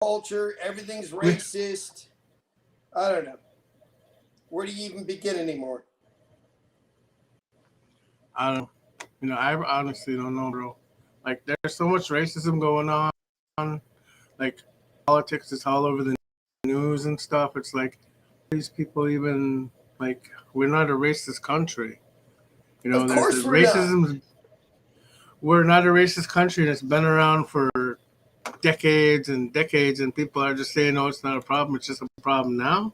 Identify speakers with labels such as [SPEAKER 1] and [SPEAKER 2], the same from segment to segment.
[SPEAKER 1] culture, everything's racist. I don't know. Where do you even begin anymore?
[SPEAKER 2] I don't. I honestly don't know, bro. Like, there's so much racism going on. Like, politics is all over the news and stuff. It's like these people even like we're not a racist country.
[SPEAKER 1] Of
[SPEAKER 2] There's
[SPEAKER 1] course we're not.
[SPEAKER 2] racism. We're not a racist country that's been around for decades and decades, and people are just saying, "No, it's not a problem. It's just a problem now."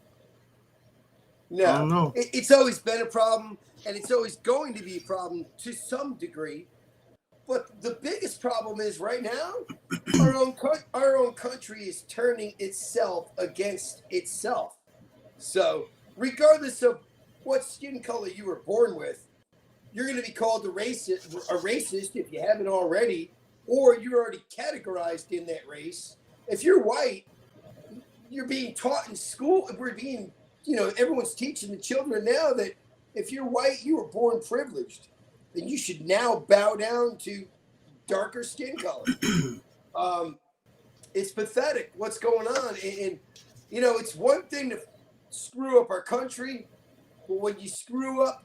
[SPEAKER 2] I
[SPEAKER 1] No.
[SPEAKER 2] don't know.
[SPEAKER 1] It's always been a problem, and it's always going to be a problem to some degree. But the biggest problem is right now, our own country is turning itself against itself. So, regardless of what skin color you were born with, you're going to be called a racist if you haven't already, or you're already categorized in that race. If you're white, you're being taught in school. Everyone's teaching the children now that if you're white, you were born privileged, then you should now bow down to darker skin color. Um, it's pathetic what's going on, and it's one thing to screw up our country, but when you screw up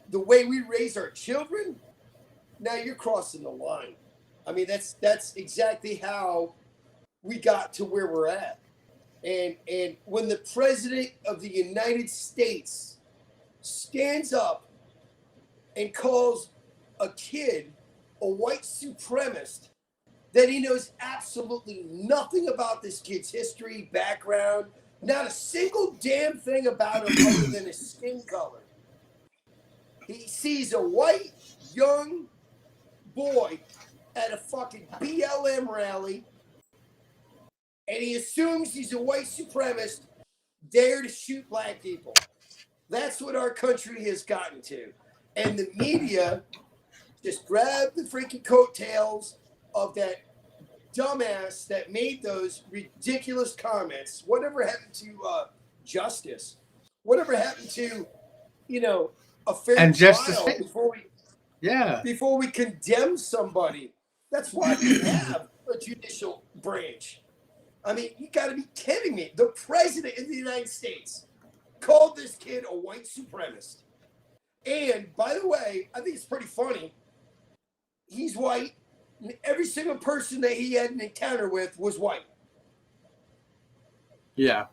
[SPEAKER 1] the way we raise our children, now you're crossing the line. I mean, that's exactly how we got to where we're at. And when the president of the United States stands up and calls a kid a white supremacist, that he knows absolutely nothing about this kid's history, background, not a single damn thing about him other than his skin color. He sees a white young boy at a fucking BLM rally, and he assumes he's a white supremacist there to shoot black people. That's what our country has gotten to. And the media just grabbed the freaking coattails of that dumbass that made those ridiculous comments. Whatever happened to justice? Whatever happened to, a fair
[SPEAKER 2] And justice,
[SPEAKER 1] trial before we
[SPEAKER 2] yeah.
[SPEAKER 1] before we condemn somebody? That's why we have a judicial branch. I mean, you got to be kidding me. The president of the United States called this kid a white supremacist. And by the way, I think it's pretty funny. He's white. And every single person that he had an encounter with was white.
[SPEAKER 2] Yeah.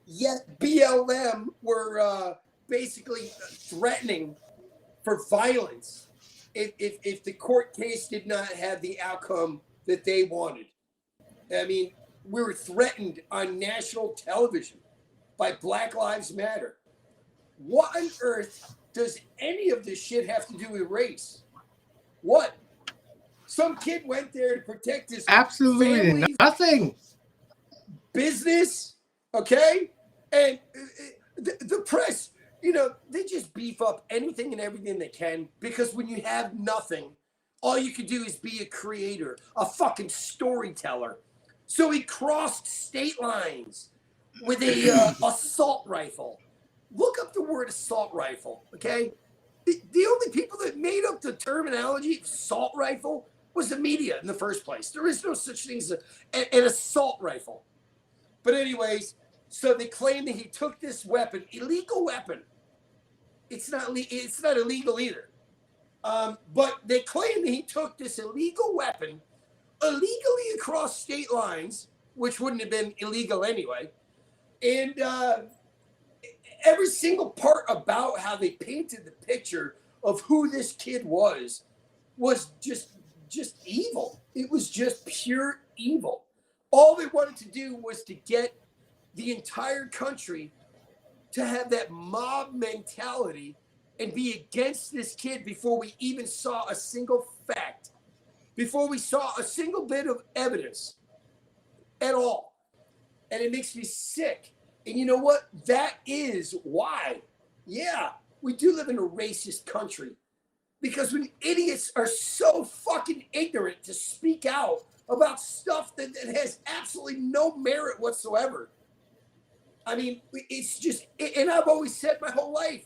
[SPEAKER 1] Yet BLM were basically threatening for violence if the court case did not have the outcome that they wanted. I mean, we were threatened on national television by Black Lives Matter. What on earth does any of this shit have to do with race? What? Some kid went there to protect his
[SPEAKER 2] Absolutely
[SPEAKER 1] family,
[SPEAKER 2] nothing.
[SPEAKER 1] business, okay? And the press, they just beef up anything and everything they can, because when you have nothing, all you can do is be a creator, a fucking storyteller. So he crossed state lines with a assault rifle. Look up the word assault rifle, okay? The only people that made up the terminology assault rifle was the media in the first place. There is no such thing as an assault rifle. But anyways, so they claim that he took this weapon, illegal weapon. It's not illegal either. But they claim that he took this illegal weapon illegally across state lines, which wouldn't have been illegal anyway. And every single part about how they painted the picture of who this kid was just evil. It was just pure evil. All they wanted to do was to get the entire country to have that mob mentality and be against this kid before we even saw a single fact, before we saw a single bit of evidence at all. And it makes me sick. And you know what? That is why, yeah, we do live in a racist country. Because when idiots are so fucking ignorant to speak out about stuff that has absolutely no merit whatsoever. I mean, it's just, and I've always said my whole life,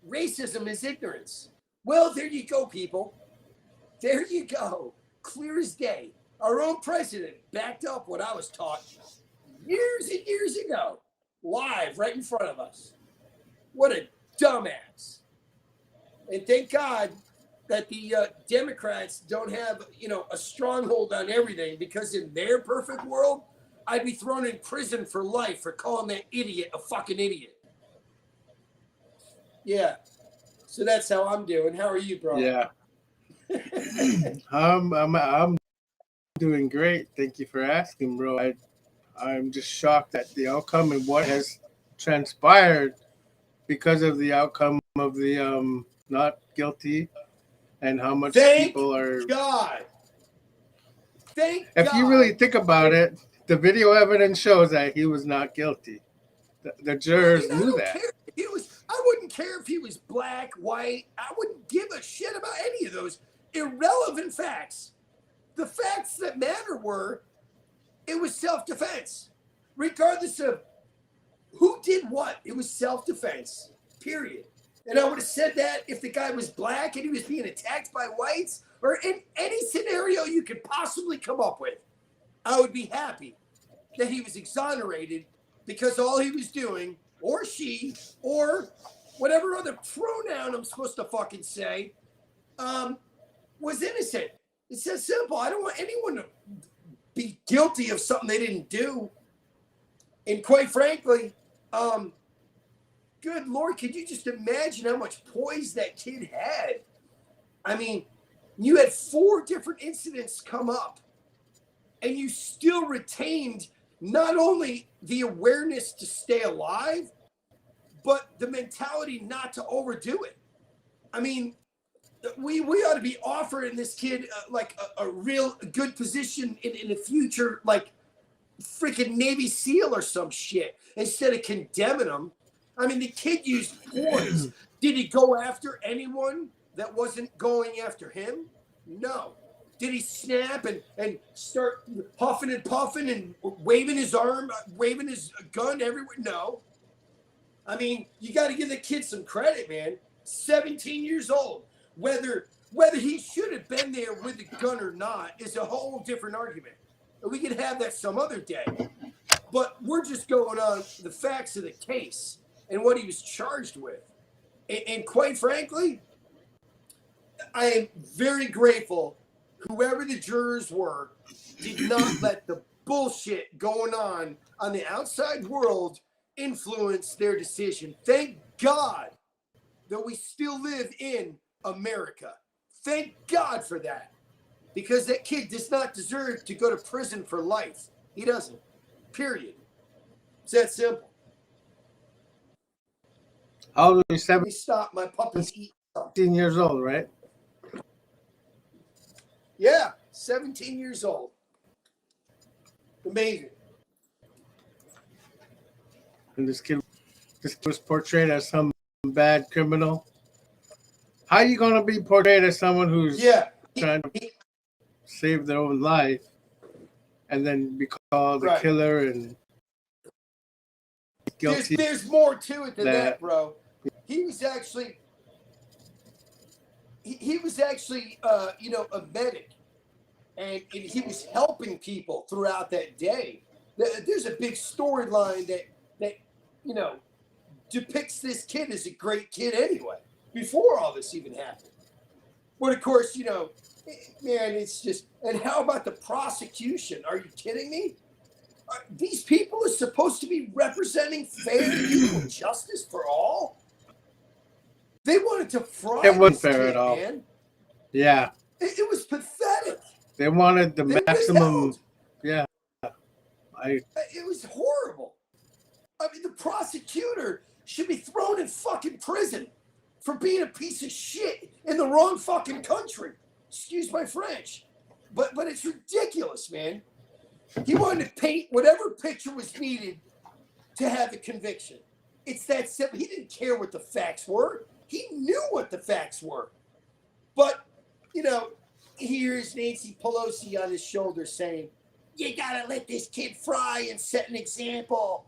[SPEAKER 1] racism is ignorance. Well, there you go, people. There you go. Clear as day. Our own president backed up what I was taught years and years ago, live right in front of us. What a dumbass. And thank God that the Democrats don't have, a stronghold on everything, because in their perfect world, I'd be thrown in prison for life for calling that idiot a fucking idiot. Yeah. So that's how I'm doing. How are you, bro?
[SPEAKER 2] Yeah. I'm doing great. Thank you for asking, bro. I'm just shocked at the outcome and what has transpired because of the outcome of the not guilty, and how much people are.
[SPEAKER 1] God.
[SPEAKER 2] If you really think about it, the video evidence shows that he was not guilty. The jurors knew that.
[SPEAKER 1] I wouldn't care if he was black, white. I wouldn't give a shit about any of those irrelevant facts. The facts that matter were, it was self-defense. Regardless of who did what, it was self-defense, period. And I would have said that if the guy was black and he was being attacked by whites, or in any scenario you could possibly come up with, I would be happy that he was exonerated, because all he was doing, or she, or whatever other pronoun I'm supposed to fucking say, was innocent. It's that simple. I don't want anyone to be guilty of something they didn't do. And quite frankly, good Lord, could you just imagine how much poise that kid had? I mean, you had 4 different incidents come up, and you still retained not only the awareness to stay alive, but the mentality not to overdo it. I mean, we ought to be offering this kid like a real good position in the future, like freaking Navy SEAL or some shit, instead of condemning him. I mean, the kid used poise. Did he go after anyone that wasn't going after him? No. Did he snap and start huffing and puffing and waving his arm, waving his gun everywhere? No. I mean, you got to give the kid some credit, man. 17 years old. Whether he should have been there with the gun or not is a whole different argument. We could have that some other day. But we're just going on the facts of the case and what he was charged with. And quite frankly, I am very grateful whoever the jurors were did not let the bullshit going on the outside world influence their decision. Thank God that we still live in America. Thank God for that. Because that kid does not deserve to go to prison for life. He doesn't. Period. It's that simple.
[SPEAKER 2] How old are you?
[SPEAKER 1] Let me stop. My puppy's eating something.
[SPEAKER 2] 17 years old, right?
[SPEAKER 1] Yeah, 17 years old. Amazing.
[SPEAKER 2] And this kid was portrayed as some bad criminal. How are you going to be portrayed as someone who's trying to save their own life and then be called a killer and guilty?
[SPEAKER 1] There's more to it than that, bro. He was actually a medic, and he was helping people throughout that day. There's a big storyline that depicts this kid as a great kid anyway, before all this even happened. But of course, man, it's just, and how about the prosecution? Are you kidding me? These people are supposed to be representing fair and equal justice for all. They wanted to fry
[SPEAKER 2] it wasn't
[SPEAKER 1] this
[SPEAKER 2] fair
[SPEAKER 1] kid,
[SPEAKER 2] at all.
[SPEAKER 1] man.
[SPEAKER 2] Yeah.
[SPEAKER 1] It was pathetic.
[SPEAKER 2] They wanted the maximum. Yeah.
[SPEAKER 1] It was horrible. I mean, the prosecutor should be thrown in fucking prison for being a piece of shit in the wrong fucking country. Excuse my French. But it's ridiculous, man. He wanted to paint whatever picture was needed to have a conviction. It's that simple. He didn't care what the facts were. He knew what the facts were. But, here's Nancy Pelosi on his shoulder saying, you gotta let this kid fry and set an example.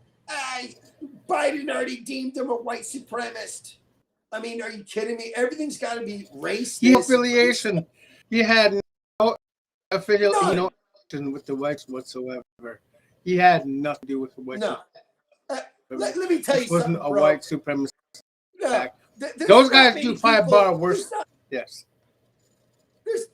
[SPEAKER 1] Biden already deemed him a white supremacist. I mean, are you kidding me? Everything's got to be race.
[SPEAKER 2] Affiliation. He had no affiliation with the whites whatsoever. He had nothing to do with the white
[SPEAKER 1] No.
[SPEAKER 2] supremacy.
[SPEAKER 1] Let me tell you
[SPEAKER 2] This wasn't
[SPEAKER 1] something,
[SPEAKER 2] a
[SPEAKER 1] bro.
[SPEAKER 2] white supremacist
[SPEAKER 1] No,
[SPEAKER 2] act.
[SPEAKER 1] there's
[SPEAKER 2] Those
[SPEAKER 1] not
[SPEAKER 2] guys
[SPEAKER 1] many
[SPEAKER 2] do probably
[SPEAKER 1] people-
[SPEAKER 2] bar worse. Yes.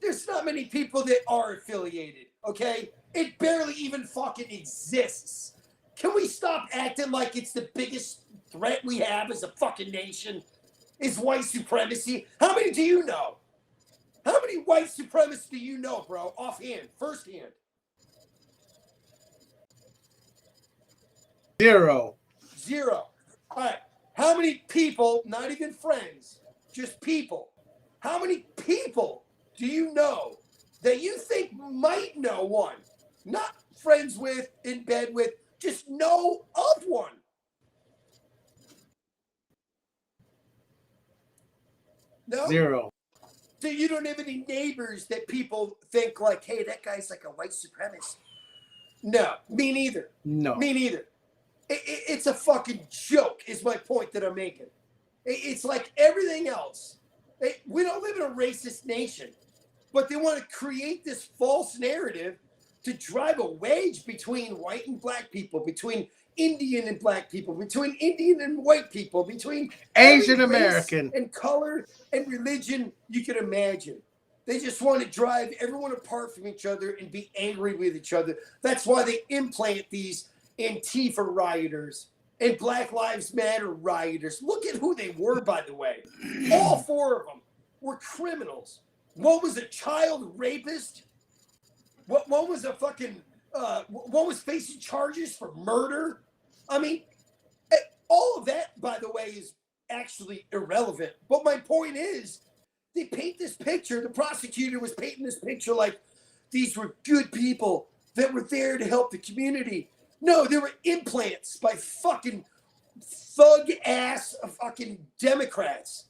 [SPEAKER 1] There's not many people that are affiliated, okay? It barely even fucking exists. Can we stop acting like it's the biggest threat we have as a fucking nation is white supremacy? How many do you know? How many white supremacists do you know, bro? Offhand, firsthand.
[SPEAKER 2] 0.
[SPEAKER 1] Zero. All right. How many people, not even friends, just people, how many people do you know that you think might know one? Not friends with, in bed with, just know of one. No?
[SPEAKER 2] 0.
[SPEAKER 1] So you don't have any neighbors that people think like, hey, that guy's like a white supremacist. No, me neither.
[SPEAKER 2] No.
[SPEAKER 1] Me neither. It's a fucking joke, is my point that I'm making. It's like everything else. We don't live in a racist nation, but they want to create this false narrative to drive a wedge between white and black people, between Indian and black people, between Indian and white people, between
[SPEAKER 2] Asian
[SPEAKER 1] every race
[SPEAKER 2] American
[SPEAKER 1] and color and religion you can imagine. They just want to drive everyone apart from each other and be angry with each other. That's why they implant these Antifa rioters and Black Lives Matter rioters. Look at who they were, by the way. All 4 of them were criminals. One was a child rapist. One was a fucking, one was facing charges for murder. I mean, all of that, by the way, is actually irrelevant. But my point is, they paint this picture, the prosecutor was painting this picture like these were good people that were there to help the community. No, there were implants by fucking thug ass fucking Democrats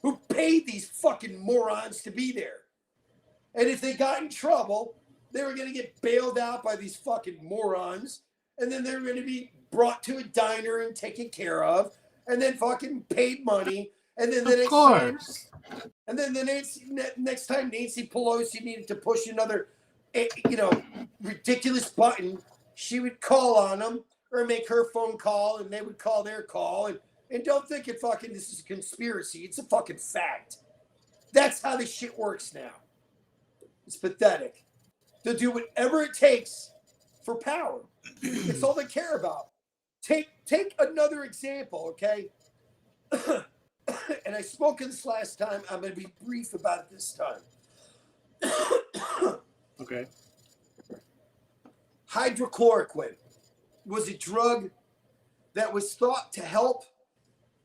[SPEAKER 1] who paid these fucking morons to be there. And if they got in trouble, they were going to get bailed out by these fucking morons. And then they were going to be brought to a diner and taken care of. And then fucking paid money. And then the
[SPEAKER 2] Of
[SPEAKER 1] next
[SPEAKER 2] course.
[SPEAKER 1] time, and then the next time Nancy Pelosi needed to push another, ridiculous button, she would call on them or make her phone call, and they would call their call. And don't think it fucking this is a conspiracy. It's a fucking fact. That's how this shit works now. It's pathetic. They'll do whatever it takes for power. It's all they care about. Take another example, okay? And I spoke of this last time. I'm going to be brief about it this time.
[SPEAKER 2] Okay.
[SPEAKER 1] Hydrochloroquine was a drug that was thought to help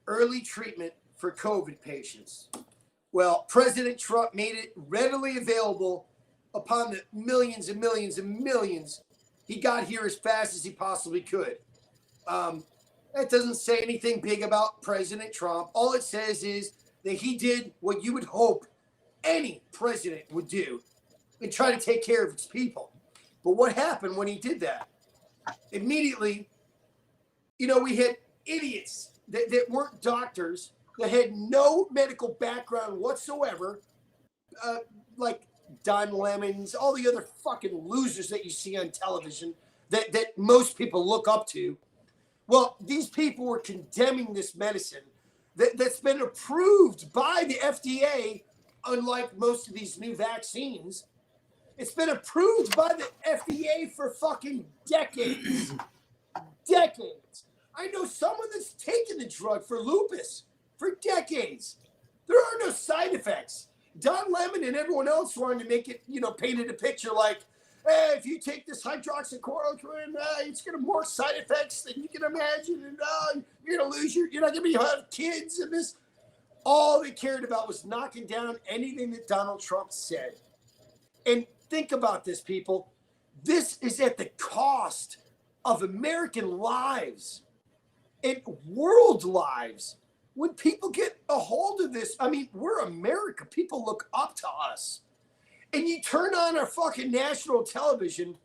[SPEAKER 1] early treatment for COVID patients. Well, President Trump made it readily available upon the millions and millions and millions. He got here as fast as he possibly could. That doesn't say anything big about President Trump. All it says is that he did what you would hope any president would do and try to take care of his people. But what happened when he did that? Immediately, we had idiots that weren't doctors, that had no medical background whatsoever, like Don Lemons, all the other fucking losers that you see on television that most people look up to. Well, these people were condemning this medicine that's been approved by the FDA, unlike most of these new vaccines. It's been approved by the FDA for fucking decades. Decades. I know someone that's taken the drug for lupus for decades. There are no side effects. Don Lemon and everyone else wanted to make it, painted a picture like, hey, if you take this hydroxychloroquine, it's going to have more side effects than you can imagine. And you're going to lose you're not going to have kids and this. All they cared about was knocking down anything that Donald Trump said. And think about this, people. This is at the cost of American lives and world lives. When people get a hold of this, I mean, we're America. People look up to us. And you turn on our fucking national television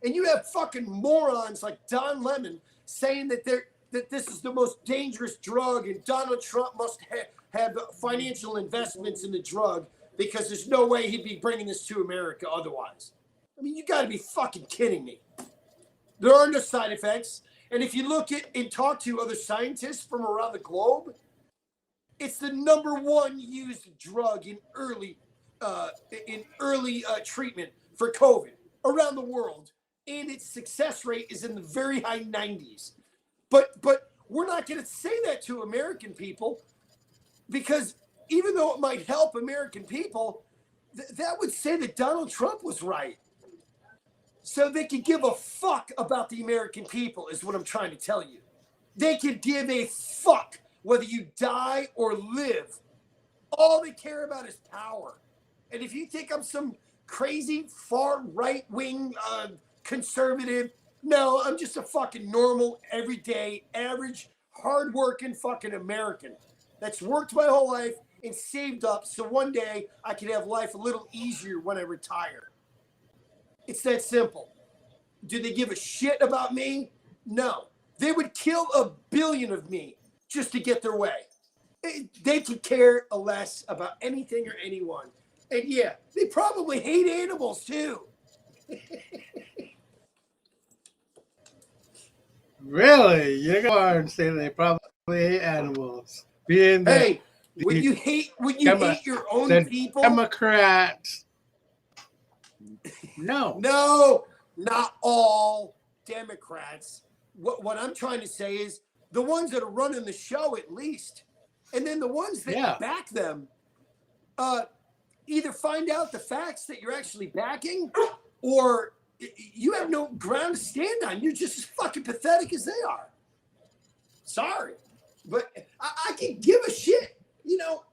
[SPEAKER 1] and you have fucking morons like Don Lemon saying that this is the most dangerous drug and Donald Trump must have financial investments in the drug because there's no way he'd be bringing this to America otherwise. I mean, you got to be fucking kidding me. There are no side effects. And if you look at and talk to other scientists from around the globe, it's the number one used drug in early treatment for COVID around the world, and its success rate is in the very high 90s. But we're not going to say that to American people, because even though it might help American people, that would say that Donald Trump was right. So they can give a fuck about the American people, is what I'm trying to tell you. They can give a fuck whether you die or live. All they care about is power. And if you think I'm some crazy far right-wing conservative, no, I'm just a fucking normal, everyday, average, hardworking fucking American that's worked my whole life and saved up so one day I can have life a little easier when I retire. It's that simple. Do they give a shit about me? No. They would kill 1 billion of me just to get their way. They could care less about anything or anyone. And yeah, they probably hate animals too.
[SPEAKER 2] Really? You're going to say they probably hate animals. Being the,
[SPEAKER 1] hey, when you hate your own people.
[SPEAKER 2] Democrats. No.
[SPEAKER 1] No, not all Democrats. What I'm trying to say is the ones that are running the show, at least. And then the ones that back them, either find out the facts that you're actually backing, or you have no ground to stand on. You're just as fucking pathetic as they are. Sorry. But I can give a shit. You know,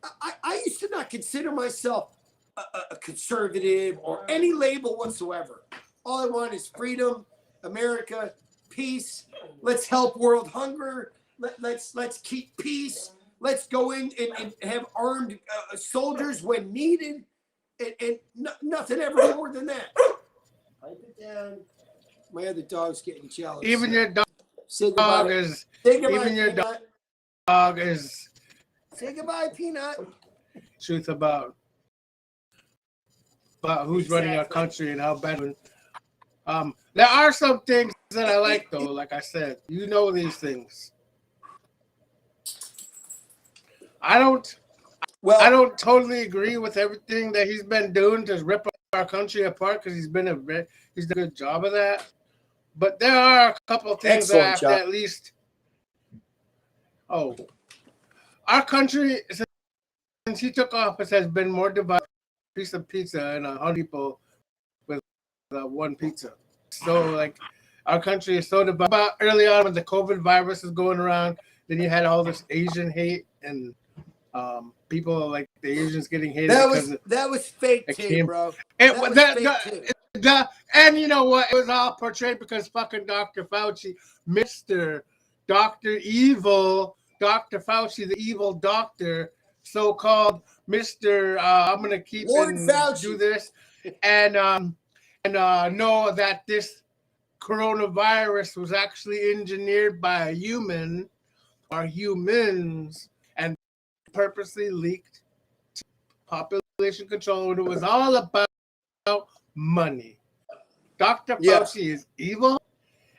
[SPEAKER 1] I used to not consider myself a conservative or any label whatsoever. All I want is freedom, America, peace. Let's help world hunger. Let's keep peace. Let's go in and have armed soldiers when needed, and nothing ever more than that. Pipe it down. My other dog's getting jealous.
[SPEAKER 2] Even your dog
[SPEAKER 1] Say goodbye.
[SPEAKER 2] is.
[SPEAKER 1] Say goodbye,
[SPEAKER 2] Even your
[SPEAKER 1] Peanut.
[SPEAKER 2] dog is.
[SPEAKER 1] Say goodbye, Peanut.
[SPEAKER 2] Truth about who's running our country and how bad. There are some things that I like, though. Like I said, you know these things. I don't totally agree with everything that he's been doing to rip our country apart, because he's done a good job of that. But there are a couple of things that I have to at least. Oh, our country since he took office has been more divided. Piece of pizza and 100 people with one pizza. So like our country is so divided. About early on when the COVID virus was going around, then you had all this Asian hate and people like the Asians getting hated.
[SPEAKER 1] That was fake too, bro.
[SPEAKER 2] And you know what? It was all portrayed because fucking Dr. Fauci, Mr. Dr. Evil, Dr. Fauci, the evil doctor, so-called Mr. I'm gonna keep
[SPEAKER 1] Lord
[SPEAKER 2] and
[SPEAKER 1] Fauci.
[SPEAKER 2] do this and know that this coronavirus was actually engineered by a human or humans and purposely leaked to population control. And it was all about money. Dr. Fauci is evil,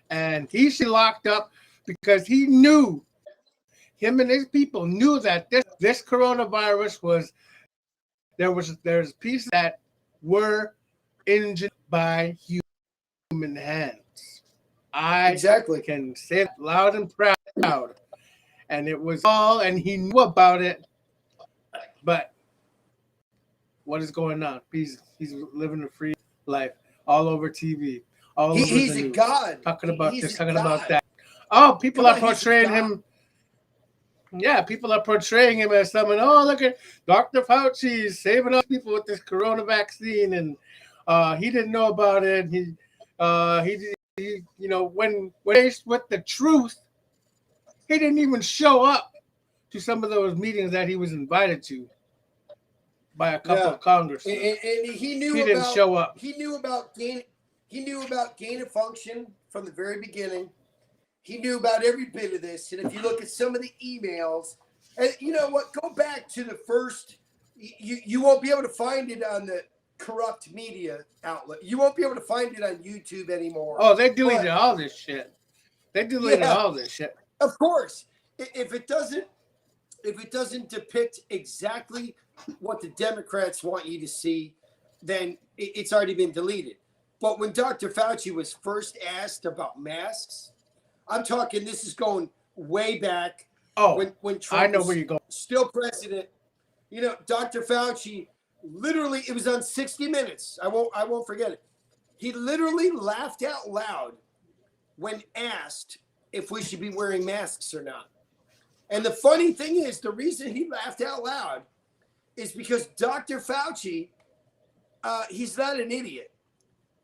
[SPEAKER 2] and he should be locked up because he knew, him and his people knew that this coronavirus there's pieces that were engineered by human hands. I can say it loud and proud. And it was all, and he knew about it. But what is going on? He's living a free life all over TV, all over
[SPEAKER 1] he's
[SPEAKER 2] the
[SPEAKER 1] a
[SPEAKER 2] news,
[SPEAKER 1] god.
[SPEAKER 2] talking about
[SPEAKER 1] He's
[SPEAKER 2] this,
[SPEAKER 1] a
[SPEAKER 2] talking
[SPEAKER 1] god.
[SPEAKER 2] about that. Oh, people are portraying him. Yeah, people are portraying him as someone. Oh, look at Dr. Fauci saving us people with this corona vaccine, and he didn't know about it. He you know, when faced with the truth, he didn't even show up to some of those meetings that he was invited to by a couple of congressmen.
[SPEAKER 1] And he
[SPEAKER 2] didn't show up.
[SPEAKER 1] He knew about gain of function from the very beginning. He knew about every bit of this. And if you look at some of the emails, and you know what, go back to the first. You won't be able to find it on corrupt media outlet. You won't be able to find it on YouTube anymore.
[SPEAKER 2] Oh, they deleted all this shit. They deleted all this shit.
[SPEAKER 1] Of course, if it doesn't depict exactly what the Democrats want you to see, then it's already been deleted. But when Dr. Fauci was first asked about masks, I'm talking, this is going way back.
[SPEAKER 2] Oh,
[SPEAKER 1] when Trump
[SPEAKER 2] I know
[SPEAKER 1] was
[SPEAKER 2] where you're going.
[SPEAKER 1] Still president. You know, Dr. Fauci literally, it was on 60 Minutes. I won't forget it. He literally laughed out loud when asked if we should be wearing masks or not. And the funny thing is, the reason he laughed out loud is because Dr. Fauci, he's not an idiot.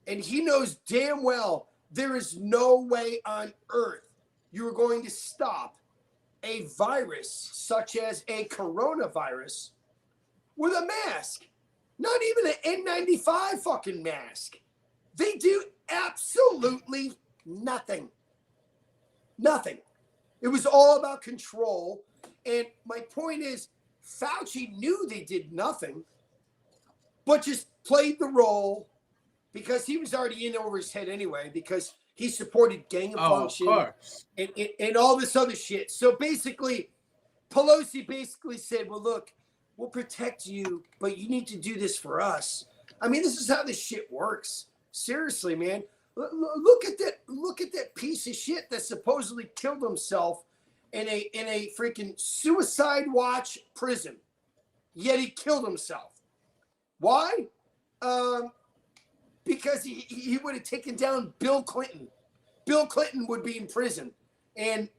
[SPEAKER 1] And he knows damn well there is no way on earth you are going to stop a virus such as a coronavirus with a mask. Not even an N95 fucking mask. They do absolutely nothing. Nothing. It was all about control. And my point is, Fauci knew they did nothing, but just played the role because he was already in over his head anyway, because he supported gang function and all this other shit. So basically, Pelosi basically said, well, look, we'll protect you, but you need to do this for us. I mean, this is how this shit works. Seriously, man. Look at that piece of shit that supposedly killed himself in a freaking suicide watch prison. Yet he killed himself. Why? Because he would have taken down Bill Clinton. Bill Clinton would be in prison. And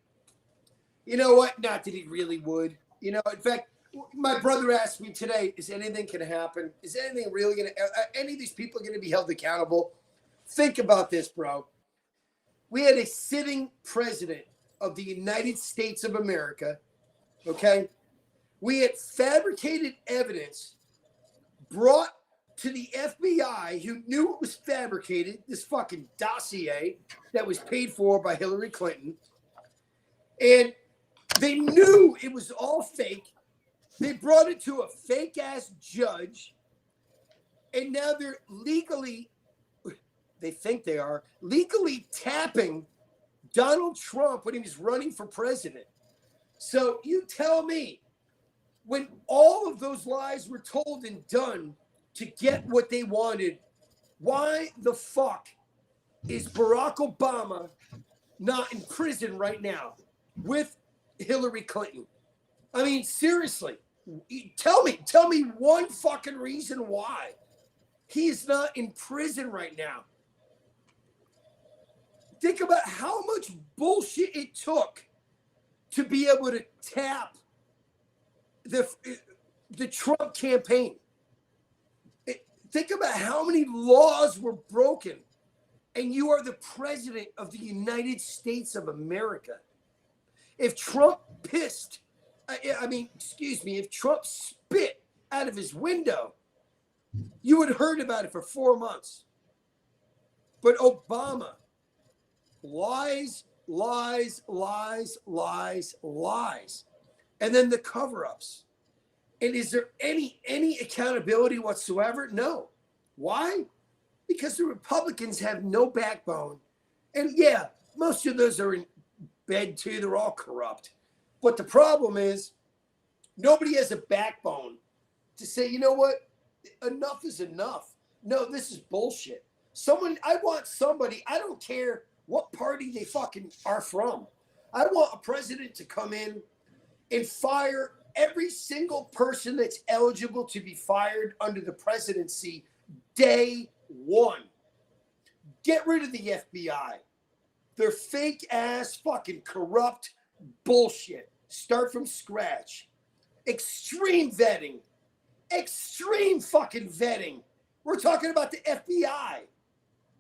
[SPEAKER 1] you know what? Not that he really would. You know, in fact, my brother asked me today, is anything going to happen? Is anything really going to, any of these people going to be held accountable? Think about this, bro. We had a sitting president of the United States of America, okay? We had fabricated evidence brought to the FBI, who knew it was fabricated, this fucking dossier that was paid for by Hillary Clinton. And they knew it was all fake. They brought it to a fake ass judge. And now they're legally, they think they are, legally tapping Donald Trump when he was running for president. So you tell me, when all of those lies were told and done to get what they wanted, why the fuck is Barack Obama not in prison right now with Hillary Clinton? I mean, seriously, tell me one fucking reason why he's not in prison right now. Think about how much bullshit it took to be able to tap the Trump campaign. Think about how many laws were broken, and you are the president of the United States of America. If Trump if Trump spit out of his window, you would have heard about it for 4 months. But Obama, lies, lies, lies, lies, lies. And then the cover-ups. And is there any accountability whatsoever? No. Why? Because the Republicans have no backbone. And yeah, most of those are in bed too. They're all corrupt. But the problem is, nobody has a backbone to say, you know what? Enough is enough. No, this is bullshit. I want somebody, I don't care what party they fucking are from. I want a president to come in and fire every single person that's eligible to be fired under the presidency day one. Get rid of the FBI. They're fake ass fucking corrupt bullshit. Start from scratch. Extreme vetting. Extreme fucking vetting. We're talking about the FBI.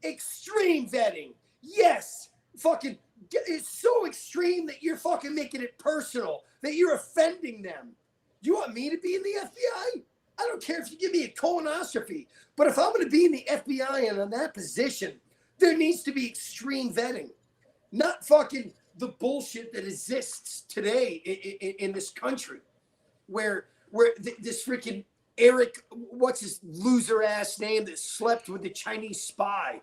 [SPEAKER 1] Extreme vetting. Yes. Fucking, it's so extreme that you're fucking making it personal, that you're offending them. Do you want me to be in the FBI? I don't care if you give me a colonoscopy, but if I'm going to be in the FBI and in that position, there needs to be extreme vetting, not fucking the bullshit that exists today in this country, where this freaking Eric, what's his loser ass name that slept with the Chinese spy?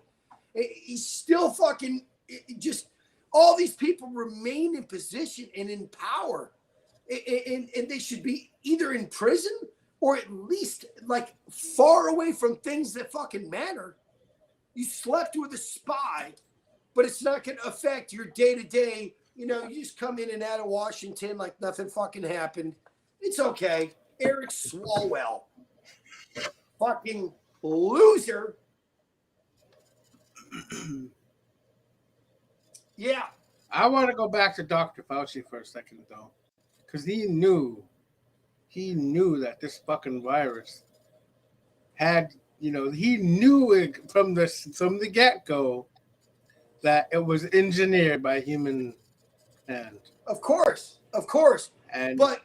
[SPEAKER 1] He's still fucking just all these people remain in position and in power. And they should be either in prison or at least like far away from things that fucking matter. You slept with a spy, but it's not going to affect your day to day. You know, you just come in and out of Washington like nothing fucking happened. It's okay. Eric Swalwell, fucking loser. Yeah.
[SPEAKER 2] I want to go back to Dr. Fauci for a second, though, because he knew that this fucking virus had, you know, he knew it from the get-go that it was engineered by human hand.
[SPEAKER 1] Of course.
[SPEAKER 2] And
[SPEAKER 1] But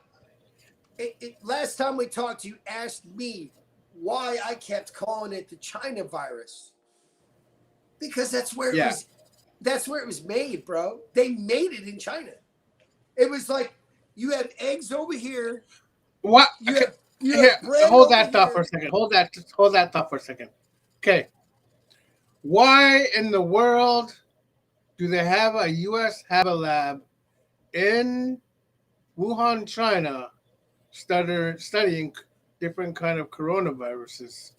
[SPEAKER 1] last time we talked, you asked me why I kept calling it the China virus. Because that's where it was. That's where it was made, bro. They made it in China. It was like you have eggs over here.
[SPEAKER 2] What?
[SPEAKER 1] You have bread
[SPEAKER 2] hold
[SPEAKER 1] over
[SPEAKER 2] that thought
[SPEAKER 1] here.
[SPEAKER 2] for a second. Hold that thought for a second. Okay. Why in the world do they have a U.S. have a lab in Wuhan, China, studying different kind of coronaviruses?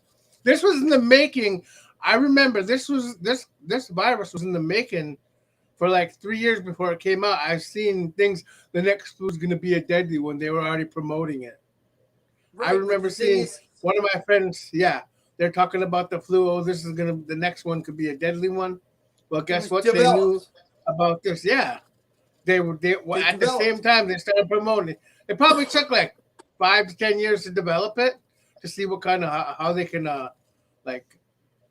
[SPEAKER 2] This was in the making. I remember this virus was in the making for like 3 years before it came out. I've seen things. The next flu is going to be a deadly one. They were already promoting it.
[SPEAKER 1] Right,
[SPEAKER 2] I remember seeing one of my friends. Yeah, they're talking about the flu. Oh, the next one could be a deadly one. Well, guess what?
[SPEAKER 1] Developed.
[SPEAKER 2] They knew about this. Yeah, they at
[SPEAKER 1] developed.
[SPEAKER 2] the same time they started promoting it. It probably took like 5 to 10 years to develop it to see what kind of how they can like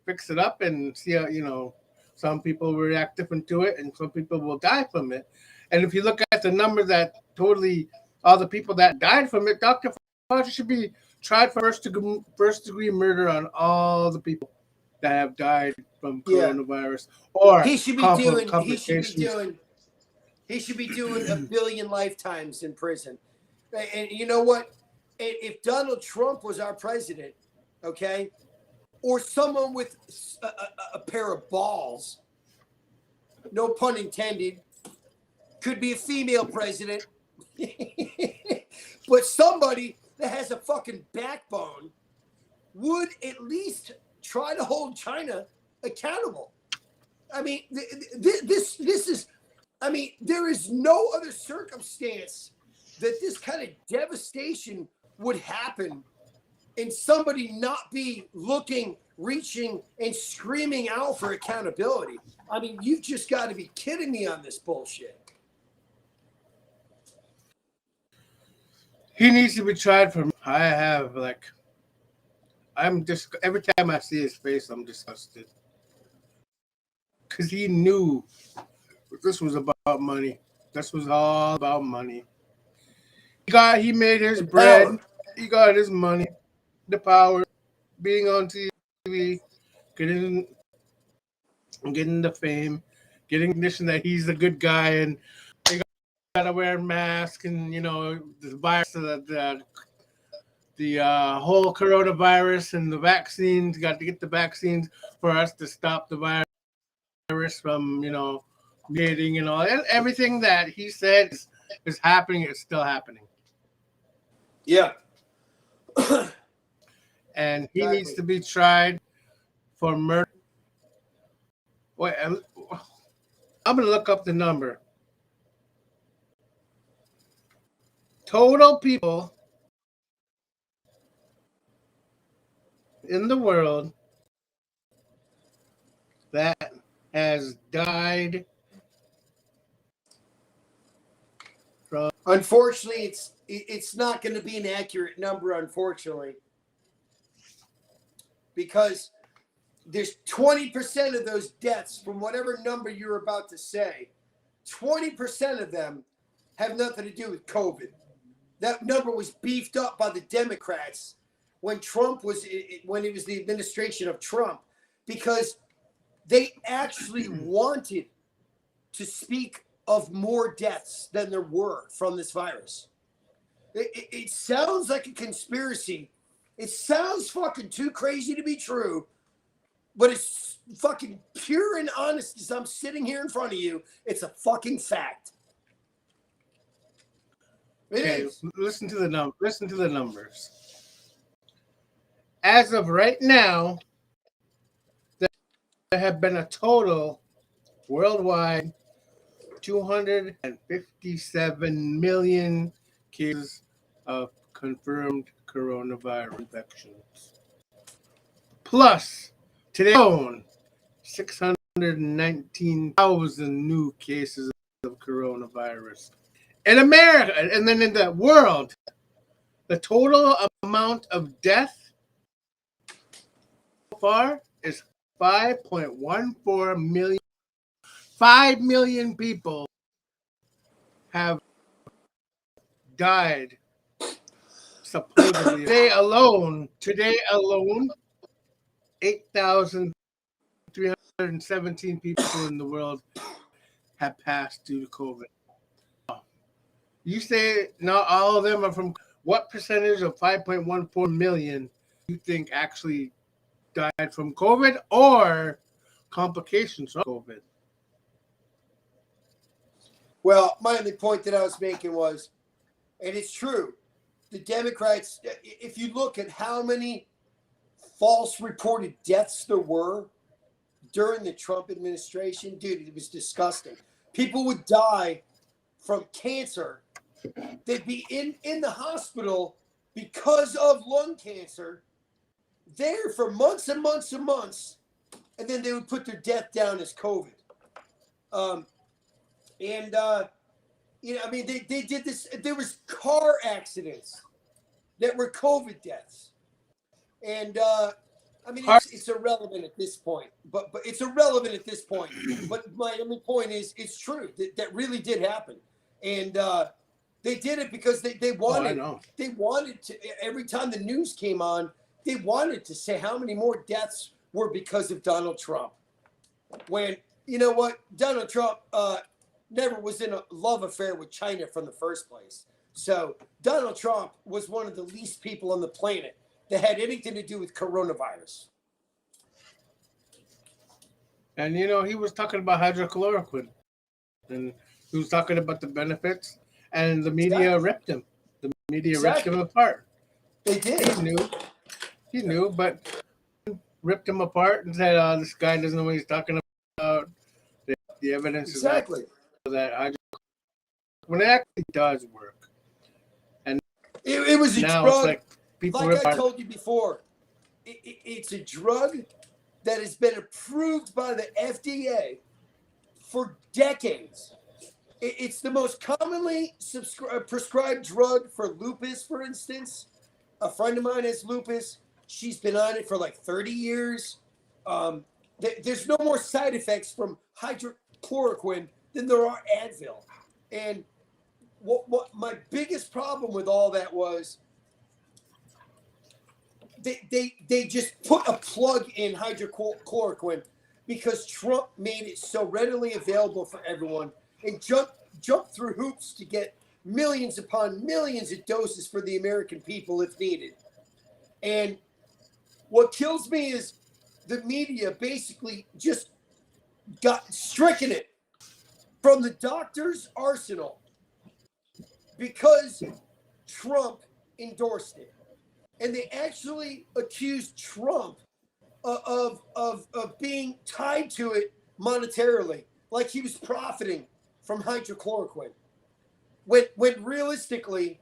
[SPEAKER 2] fix it up and see how, you know, some people react different to it and some people will die from it. And if you look at the number that totally all the people that died from it, Dr. Fauci should be tried for first degree murder on all the people that have died from coronavirus or
[SPEAKER 1] he should be
[SPEAKER 2] complications.
[SPEAKER 1] He should be doing a billion lifetimes in prison. And you know what? If Donald Trump was our president, okay, or someone with a pair of balls, no pun intended, could be a female president, but somebody that has a fucking backbone would at least try to hold China accountable. I mean, this is, I mean, there is no other circumstance that this kind of devastation would happen and somebody not be looking, reaching, and screaming out for accountability. I mean, you've just got to be kidding me on this bullshit.
[SPEAKER 2] He needs to be tried for. I'm just every time I see his face, I'm disgusted because he knew this was about money. This was all about money. He made his bread.
[SPEAKER 1] Power.
[SPEAKER 2] He got his money, the power, being on TV, getting the fame, getting recognition that he's the good guy, and they gotta wear a mask, and you know the virus, the whole coronavirus and the vaccines. Got to get the vaccines for us to stop the virus from, you know, mutating and all. And everything that he said is happening. It's still happening.
[SPEAKER 1] Yeah.
[SPEAKER 2] And he needs to be tried for murder. Wait, I'm going to look up the number. Total people in the world that has died from.
[SPEAKER 1] Unfortunately, it's not going to be an accurate number, unfortunately, because there's 20% of those deaths from whatever number you're about to say. 20% of them have nothing to do with COVID. That number was beefed up by the Democrats when when it was the administration of Trump, because they actually wanted to speak of more deaths than there were from this virus. It sounds like a conspiracy, It sounds fucking too crazy to be true, but it's fucking pure and honest as I'm sitting here in front of you. It's a fucking fact. It is.
[SPEAKER 2] Listen to the numbers. As of right now, there have been a total worldwide 257 million cases of confirmed coronavirus infections. Plus, today alone, 619,000 new cases of coronavirus. In America, and then in the world, the total amount of death so far is 5.14 million. 5 million people have died supposedly. Today alone, 8,317 people in the world have passed due to COVID. You say not all of them are from. What percentage of 5.14 million do you think actually died from COVID or complications from COVID?
[SPEAKER 1] Well, my only point that I was making was, and it's true, the Democrats, if you look at how many false reported deaths there were during the Trump administration, dude, it was disgusting. People would die from cancer. They'd be in the hospital because of lung cancer, there for months and months and months, and then they would put their death down as COVID. You know, I mean, they did this. There was car accidents that were COVID deaths, and I mean, it's irrelevant at this point. But it's irrelevant at this point. But my only point is, it's true that really did happen, and they did it because they wanted. They wanted to. Every time the news came on, they wanted to say how many more deaths were because of Donald Trump. When you know what, Donald Trump never was in a love affair with China from the first place. So Donald Trump was one of the least people on the planet that had anything to do with coronavirus.
[SPEAKER 2] And you know, he was talking about hydrochloroquine, and he was talking about the benefits, and the media ripped him. The media ripped him apart.
[SPEAKER 1] They did.
[SPEAKER 2] He knew, but ripped him apart and said, "This guy doesn't know what he's talking about." The evidence is that when it actually does work, and
[SPEAKER 1] it was a drug.
[SPEAKER 2] It's like people
[SPEAKER 1] like I told you before, it's a drug that has been approved by the FDA for decades. It's the most commonly prescribed drug for lupus, for instance. A friend of mine has lupus. She's been on it for like 30 years. There's no more side effects from hydrochloroquine than there are Advil. And what my biggest problem with all that was they just put a plug in hydrochloroquine because Trump made it so readily available for everyone and jumped through hoops to get millions upon millions of doses for the American people if needed. And what kills me is the media basically just got stricken it from the doctor's arsenal because Trump endorsed it. And they actually accused Trump of being tied to it monetarily, like he was profiting from hydrochloroquine. When realistically,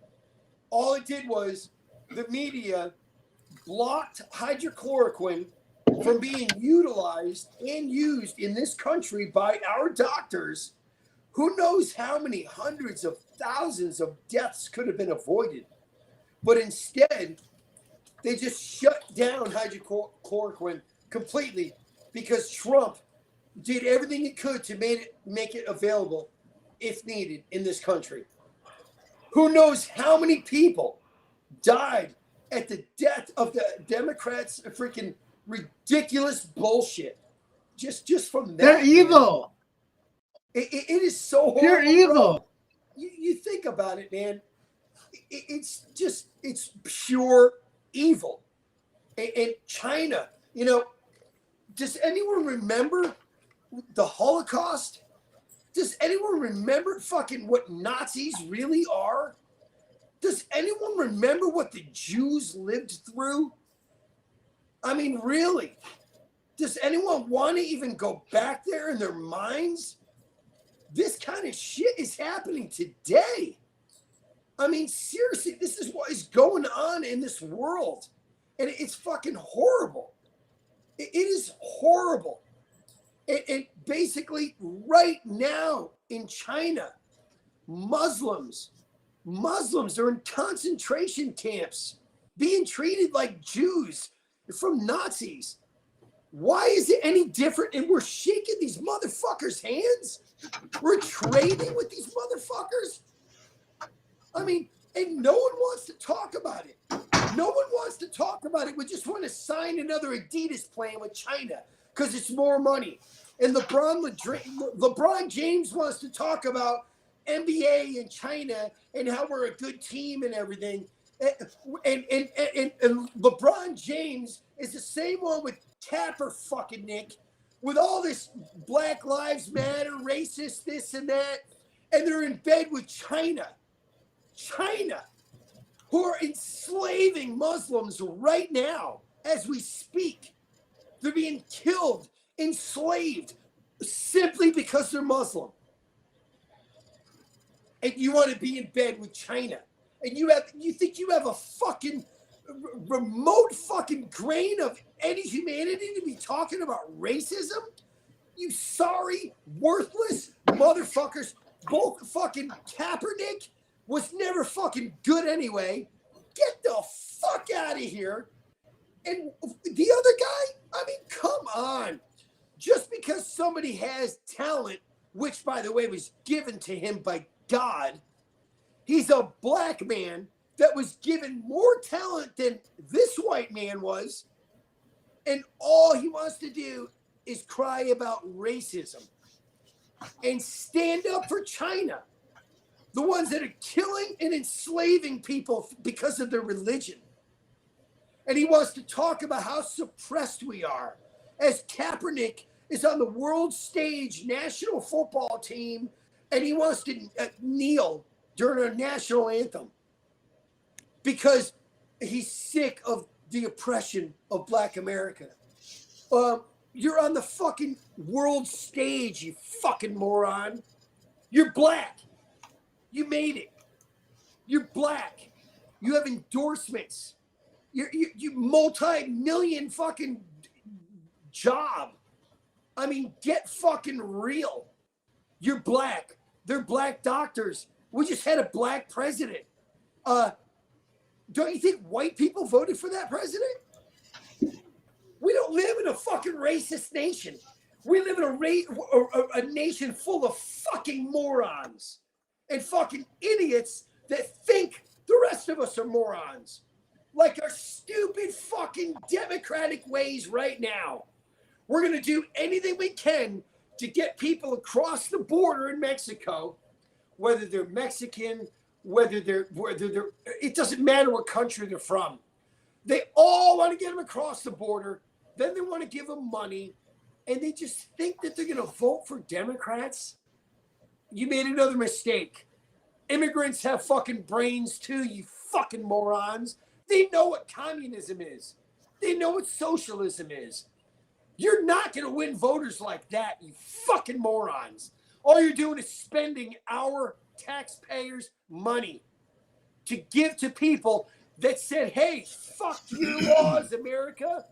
[SPEAKER 1] all it did was the media blocked hydrochloroquine from being utilized and used in this country by our doctors. Who knows how many hundreds of thousands of deaths could have been avoided. But instead, they just shut down hydrochloroquine completely because Trump did everything he could to make it available if needed in this country. Who knows how many people died at the death of the Democrats' freaking ridiculous bullshit. Just from that.
[SPEAKER 2] They're evil.
[SPEAKER 1] It is so horrible.
[SPEAKER 2] Pure evil.
[SPEAKER 1] You think about it, man. It's pure evil. And China, you know, does anyone remember the Holocaust? Does anyone remember fucking what Nazis really are? Does anyone remember what the Jews lived through? I mean, really? Does anyone want to even go back there in their minds? This kind of shit is happening today. I mean, seriously, this is what is going on in this world. And it's fucking horrible. It is horrible. And basically, right now in China, Muslims are in concentration camps, being treated like Jews from Nazis. Why is it any different? And we're shaking these motherfuckers' hands? We're trading with these motherfuckers? I mean, and no one wants to talk about it. No one wants to talk about it. We just want to sign another Adidas plan with China because it's more money. And LeBron James wants to talk about NBA and China and how we're a good team and everything. And LeBron James is the same one with Tapper fucking Nick, with all this Black Lives Matter, racist, this and that. And they're in bed with China, who are enslaving Muslims right now as we speak. They're being killed, enslaved, simply because they're Muslim. And you want to be in bed with China. And you think you have a fucking remote fucking grain of any humanity to be talking about racism? You sorry, worthless motherfuckers. Both fucking Kaepernick was never fucking good anyway. Get the fuck out of here. And the other guy, I mean, come on. Just because somebody has talent, which, by the way, was given to him by God, he's a black man that was given more talent than this white man was. And all he wants to do is cry about racism and stand up for China, the ones that are killing and enslaving people because of their religion. And he wants to talk about how suppressed we are as Kaepernick is on the world stage national football team and he wants to kneel during a national anthem because he's sick of the oppression of Black America. You're on the fucking world stage, you fucking moron. You're black. You made it. You're black. You have endorsements. You multi-million fucking job. I mean, get fucking real. You're black. They're black doctors. We just had a black president. Don't you think white people voted for that president? We don't live in a fucking racist nation. We live in a nation full of fucking morons and fucking idiots that think the rest of us are morons. Like our stupid fucking democratic ways right now. We're going to do anything we can to get people across the border in Mexico, whether they're Mexican, whether they're, it doesn't matter what country they're from. They all want to get them across the border. Then they want to give them money. And they just think that they're going to vote for Democrats. You made another mistake. Immigrants have fucking brains too, you fucking morons. They know what communism is. They know what socialism is. You're not going to win voters like that, you fucking morons. All you're doing is spending our taxpayers' money to give to people that said, hey, fuck your laws, America.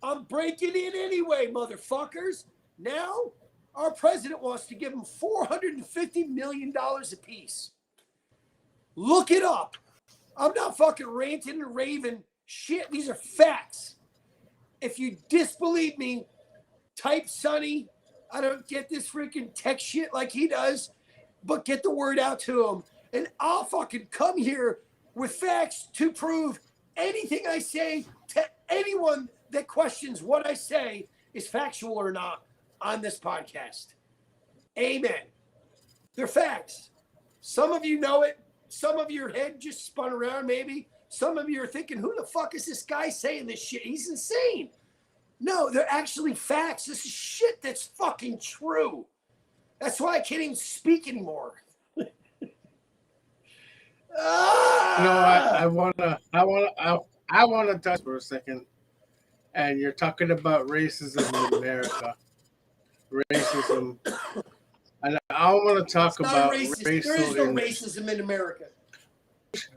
[SPEAKER 1] I'm breaking in anyway, motherfuckers. Now, our president wants to give them $450 million apiece. Look it up. I'm not fucking ranting and raving shit. These are facts. If you disbelieve me, type Sonny. I don't get this freaking tech shit like he does, but get the word out to him. And I'll fucking come here with facts to prove anything I say to anyone that questions what I say is factual or not on this podcast. Amen. They're facts. Some of you know it. Some of your head just spun around maybe Some of you are thinking, who the fuck is this guy saying this shit? He's insane. No, they're actually facts. This is shit that's fucking true. That's why I can't even speak anymore.
[SPEAKER 2] I wanna touch for a second. And you're talking about racism in America. Racism. And I want to talk about
[SPEAKER 1] there is no racism in America.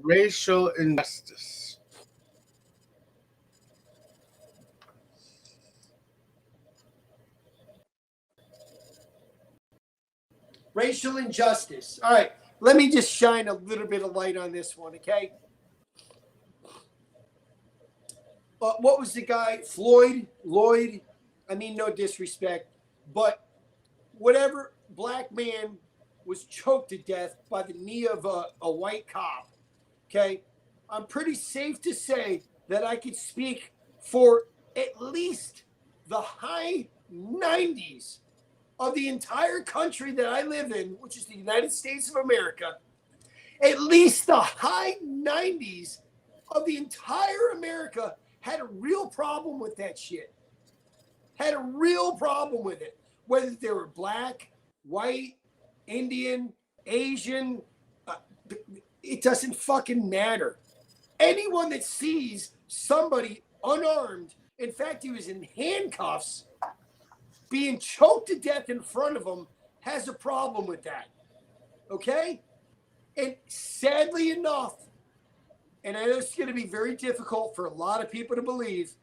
[SPEAKER 2] Racial injustice.
[SPEAKER 1] Racial injustice. All right, let me just shine a little bit of light on this one, okay? What was the guy? Lloyd? I mean, no disrespect, but whatever black man was choked to death by the knee of a white cop, okay? I'm pretty safe to say that I could speak for at least the high 90s of the entire country that I live in, which is the United States of America. At least the high 90s of the entire America had a real problem with that shit. Had a real problem with it. Whether they were black, white, Indian, Asian, it doesn't fucking matter. Anyone that sees somebody unarmed, in fact, he was in handcuffs, being choked to death in front of him, has a problem with that. Okay? And sadly enough, and I know it's going to be very difficult for a lot of people to believe,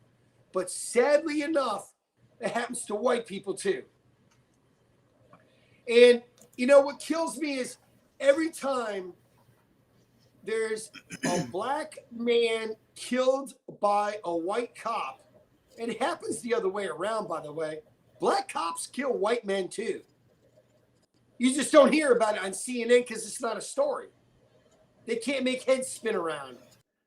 [SPEAKER 1] but sadly enough, it happens to white people too. And you know what kills me is every time there's a black man killed by a white cop, and it happens the other way around, by the way. Black cops kill white men too. You just don't hear about it on CNN because it's not a story. They can't make heads spin around.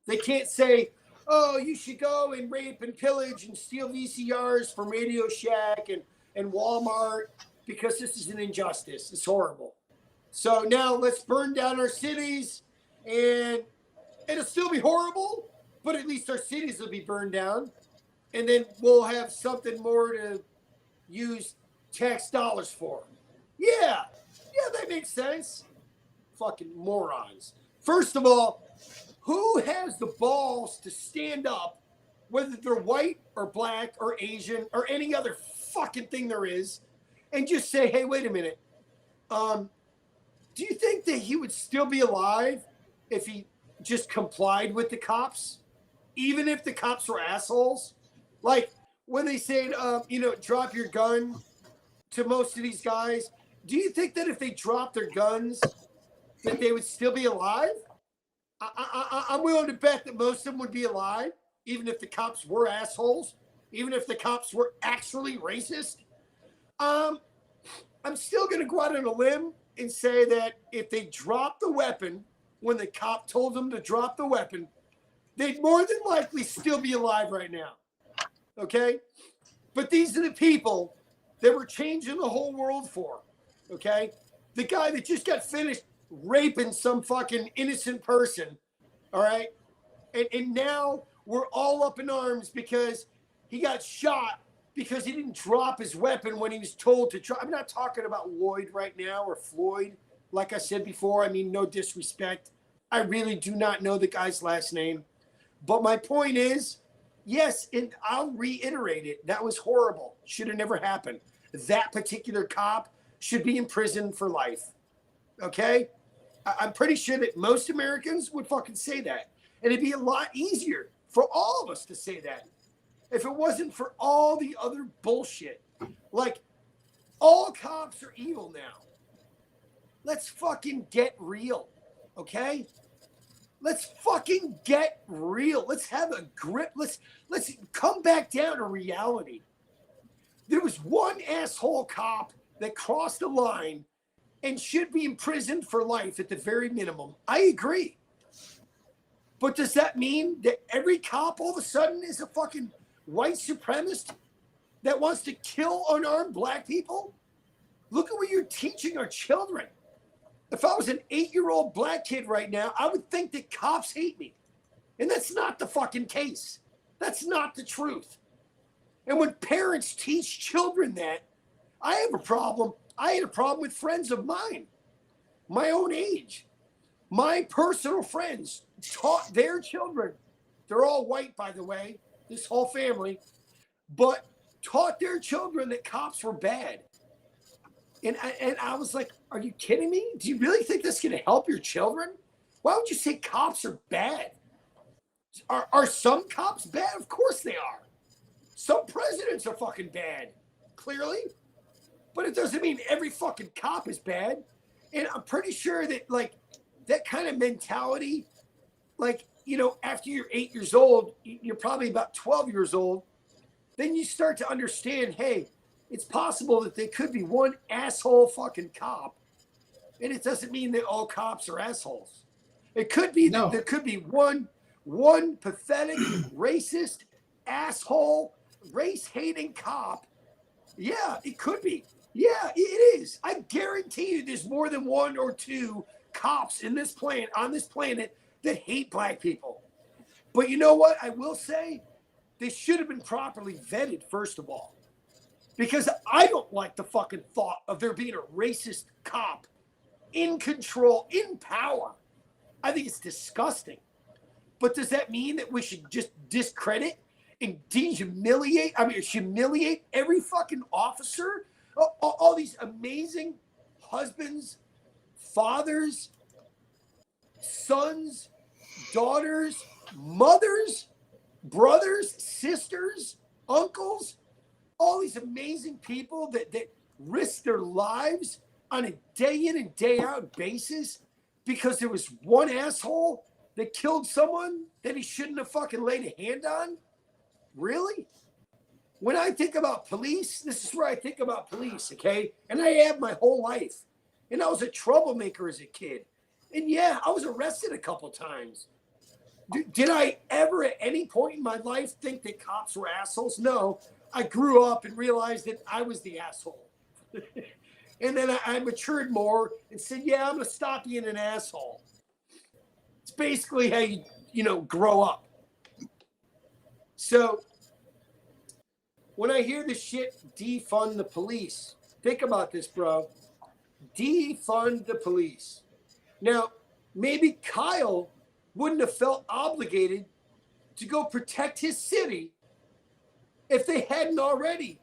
[SPEAKER 1] They can't say, oh, you should go and rape and pillage and steal VCRs from Radio Shack and Walmart because this is an injustice. It's horrible. So now let's burn down our cities, and it'll still be horrible, but at least our cities will be burned down. And then we'll have something more to use tax dollars for. Yeah, that makes sense. Fucking morons. First of all, who has the balls to stand up, whether they're white or black or Asian or any other fucking thing there is, and just say, hey, wait a minute. Do you think that he would still be alive if he just complied with the cops, even if the cops were assholes? Like when they said, drop your gun to most of these guys, do you think that if they dropped their guns, that they would still be alive? I'm willing to bet that most of them would be alive, even if the cops were assholes, even if the cops were actually racist. I'm still going to go out on a limb and say that if they dropped the weapon when the cop told them to drop the weapon, they'd more than likely still be alive right now. Okay? But these are the people that we're changing the whole world for. Okay? The guy that just got finished raping some fucking innocent person. All right? And now we're all up in arms because he got shot because he didn't drop his weapon when he was told to drop. I'm not talking about Lloyd right now or Floyd. Like I said before, I mean, no disrespect. I really do not know the guy's last name. But my point is, yes, and I'll reiterate it. That was horrible. Should have never happened. That particular cop should be in prison for life. Okay? I'm pretty sure that most Americans would fucking say that. And it'd be a lot easier for all of us to say that if it wasn't for all the other bullshit. Like, all cops are evil now. Let's fucking get real, okay? Let's fucking get real. Let's have a grip. Let's come back down to reality. There was one asshole cop that crossed the line and should be imprisoned for life at the very minimum. I agree. But does that mean that every cop all of a sudden is a fucking white supremacist that wants to kill unarmed black people? Look at what you're teaching our children. If I was an 8-year-old black kid right now, I would think that cops hate me. And that's not the fucking case. That's not the truth. And when parents teach children that, I have a problem. I had a problem with friends of mine, my own age. My personal friends taught their children, they're all white, by the way, this whole family, but taught their children that cops were bad. And I was like, are you kidding me? Do you really think this is going to help your children? Why would you say cops are bad? Are some cops bad? Of course they are. Some presidents are fucking bad, clearly. But it doesn't mean every fucking cop is bad. And I'm pretty sure that, like, that kind of mentality, like, you know, after you're 8 years old, you're probably about 12 years old, then you start to understand, hey, it's possible that there could be one asshole fucking cop, and it doesn't mean that all cops are assholes. It could be that there could be one pathetic, racist, asshole, race-hating cop. Yeah, it could be. Yeah, it is. I guarantee you there's more than one or two cops in this planet, on this planet, that hate black people. But you know what? I will say they should have been properly vetted, first of all. Because I don't like the fucking thought of there being a racist cop in control, in power. I think it's disgusting. But does that mean that we should just discredit and humiliate every fucking officer? All these amazing husbands, fathers, sons, daughters, mothers, brothers, sisters, uncles, all these amazing people that risk their lives on a day in and day out basis because there was one asshole that killed someone that he shouldn't have fucking laid a hand on? Really? When I think about police, this is where I think about police, okay? And I have my whole life. And I was a troublemaker as a kid. And yeah, I was arrested a couple times. Did I ever at any point in my life think that cops were assholes? No. I grew up and realized that I was the asshole. And then I matured more and said, yeah, I'm going to stop being an asshole. It's basically how you grow up. So when I hear the shit, defund the police, think about this, bro. Defund the police. Now, maybe Kyle wouldn't have felt obligated to go protect his city if they hadn't already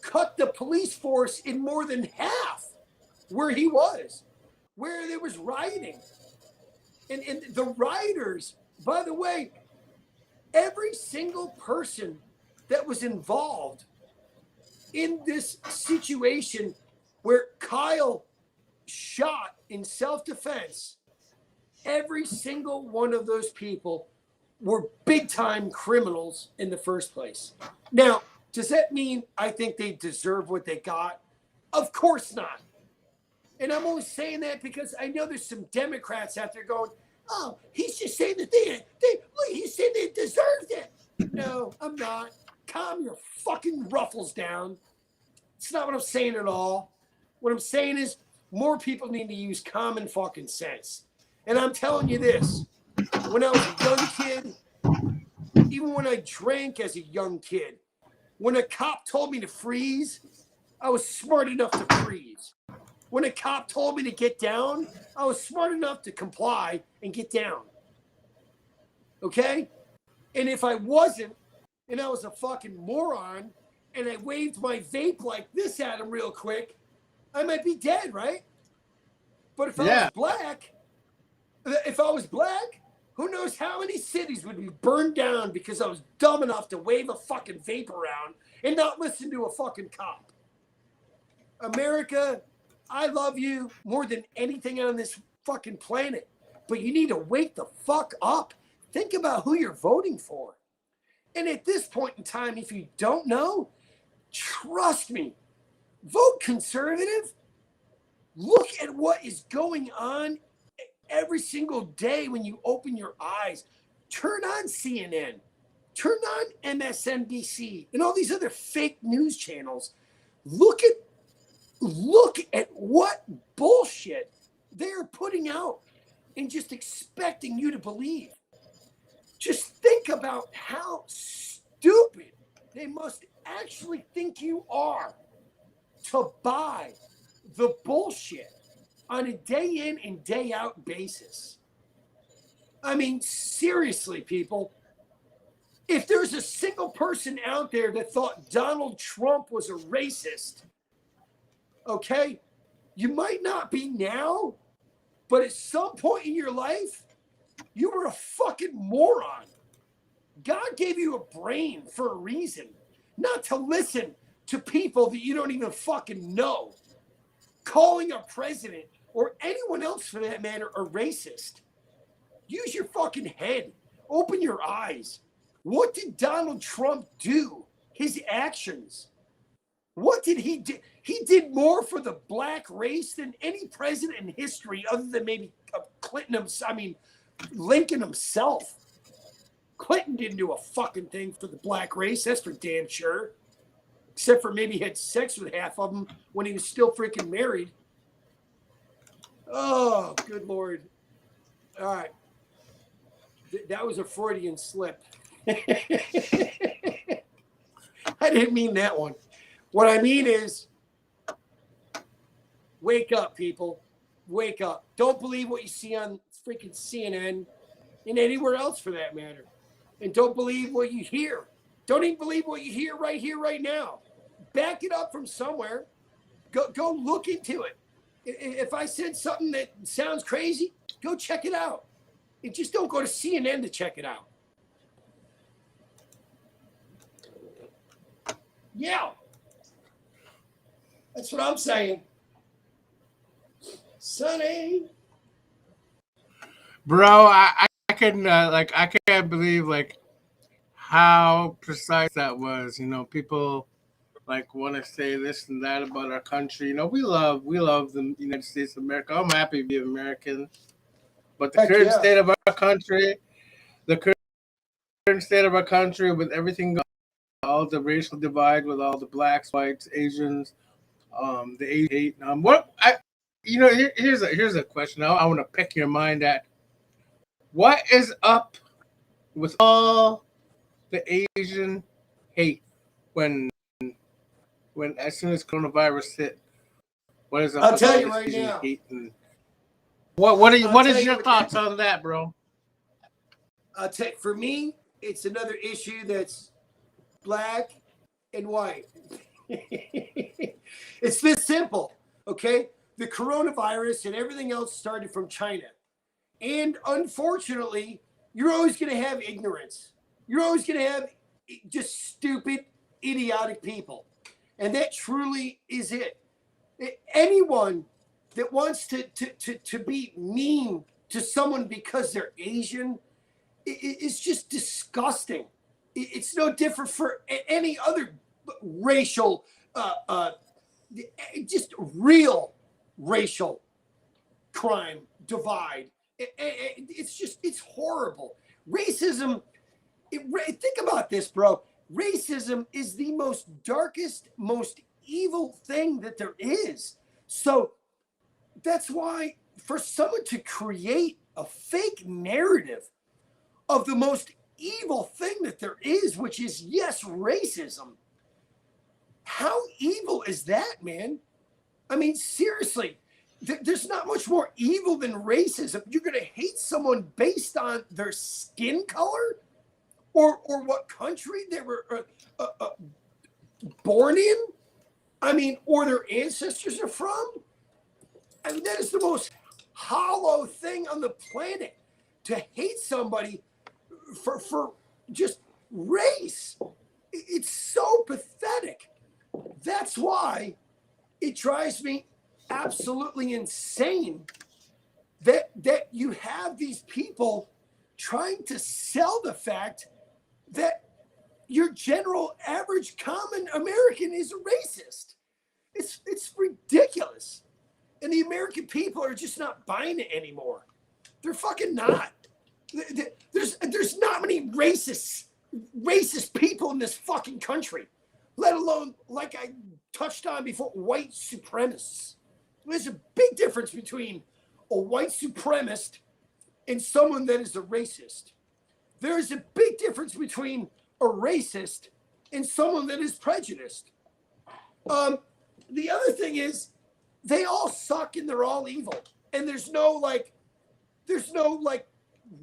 [SPEAKER 1] cut the police force in more than half where he was, where there was rioting. And the rioters, by the way, every single person that was involved in this situation where Kyle shot in self-defense, every single one of those people were big-time criminals in the first place. Now, does that mean I think they deserve what they got? Of course not. And I'm only saying that because I know there's some Democrats out there going, oh, he's just saying that he said they deserved it. No, I'm not. Calm your fucking ruffles down. It's not what I'm saying at all. What I'm saying is more people need to use common fucking sense. And I'm telling you this, when I was a young kid, even when I drank as a young kid, when a cop told me to freeze, I was smart enough to freeze. When a cop told me to get down, I was smart enough to comply and get down. Okay? And if I wasn't, and I was a fucking moron, and I waved my vape like this at him real quick, I might be dead, right? But if I was black, who knows how many cities would be burned down because I was dumb enough to wave a fucking vape around and not listen to a fucking cop. America, I love you more than anything on this fucking planet, but you need to wake the fuck up. Think about who you're voting for. And at this point in time, if you don't know, trust me, vote conservative. Look at what is going on every single day when you open your eyes. Turn on CNN, turn on MSNBC and all these other fake news channels. Look at what bullshit they're putting out and just expecting you to believe. Just think about how stupid they must actually think you are to buy the bullshit on a day in and day out basis. I mean, seriously, people, if there's a single person out there that thought Donald Trump was a racist, okay, you might not be now, but at some point in your life, you were a fucking moron. God gave you a brain for a reason, not to listen to people that you don't even fucking know. Calling a president or anyone else for that matter a racist. Use your fucking head. Open your eyes. What did Donald Trump do? His actions. What did he do? He did more for the black race than any president in history, other than maybe Lincoln himself. Clinton didn't do a fucking thing for the black race. That's for damn sure. Except for maybe he had sex with half of them when he was still freaking married. Oh, good Lord. All right. That was a Freudian slip. I didn't mean that one. What I mean is, wake up, people. Wake up. Don't believe what you see on freaking CNN and anywhere else for that matter. And don't believe what you hear. Don't even believe what you hear, right now. Back it up from somewhere. Go look into it. If I said something that sounds crazy, go check it out. And just don't go to CNN to check it out. Yeah. That's what I'm saying. Sonny.
[SPEAKER 2] Bro, I can't believe how precise that was. People want to say this and that about our country. We love the United States of America. I'm happy to be American. But the current state of our country, with everything going on, all the racial divide with all the blacks, whites, Asians, the Asian hate. Here's a question. I want to pick your mind at. What is up with all the Asian hate when as soon as coronavirus hit? What is up?
[SPEAKER 1] I'll
[SPEAKER 2] with
[SPEAKER 1] tell
[SPEAKER 2] all
[SPEAKER 1] you
[SPEAKER 2] this
[SPEAKER 1] right
[SPEAKER 2] Asian
[SPEAKER 1] now.
[SPEAKER 2] hate and what is your thoughts on that, bro?
[SPEAKER 1] For me, it's another issue that's black and white. It's this simple, okay? The coronavirus and everything else started from China. And unfortunately, you're always going to have ignorance. You're always going to have just stupid, idiotic people. And that truly is it. Anyone that wants to be mean to someone because they're Asian, it's just disgusting. It's no different for any other racial, just real racial crime divide. It's horrible. Racism, think about this, bro. Racism is the most darkest, most evil thing that there is. So that's why for someone to create a fake narrative of the most evil thing that there is, which is, yes, racism. How evil is that, man? I mean, seriously, there's not much more evil than racism. You're going to hate someone based on their skin color or what country they were born in? I mean, or their ancestors are from? I mean, that is the most hollow thing on the planet, to hate somebody for just race. It's so pathetic. That's why it drives me absolutely insane that you have these people trying to sell the fact that your general average common American is a racist. It's ridiculous. And the American people are just not buying it anymore. They're fucking not. There's not many racist people in this fucking country, let alone, like I touched on before, white supremacists. There's a big difference between a white supremacist and someone that is a racist. There's a big difference between a racist and someone that is prejudiced. The other thing is, they all suck and they're all evil, and there's no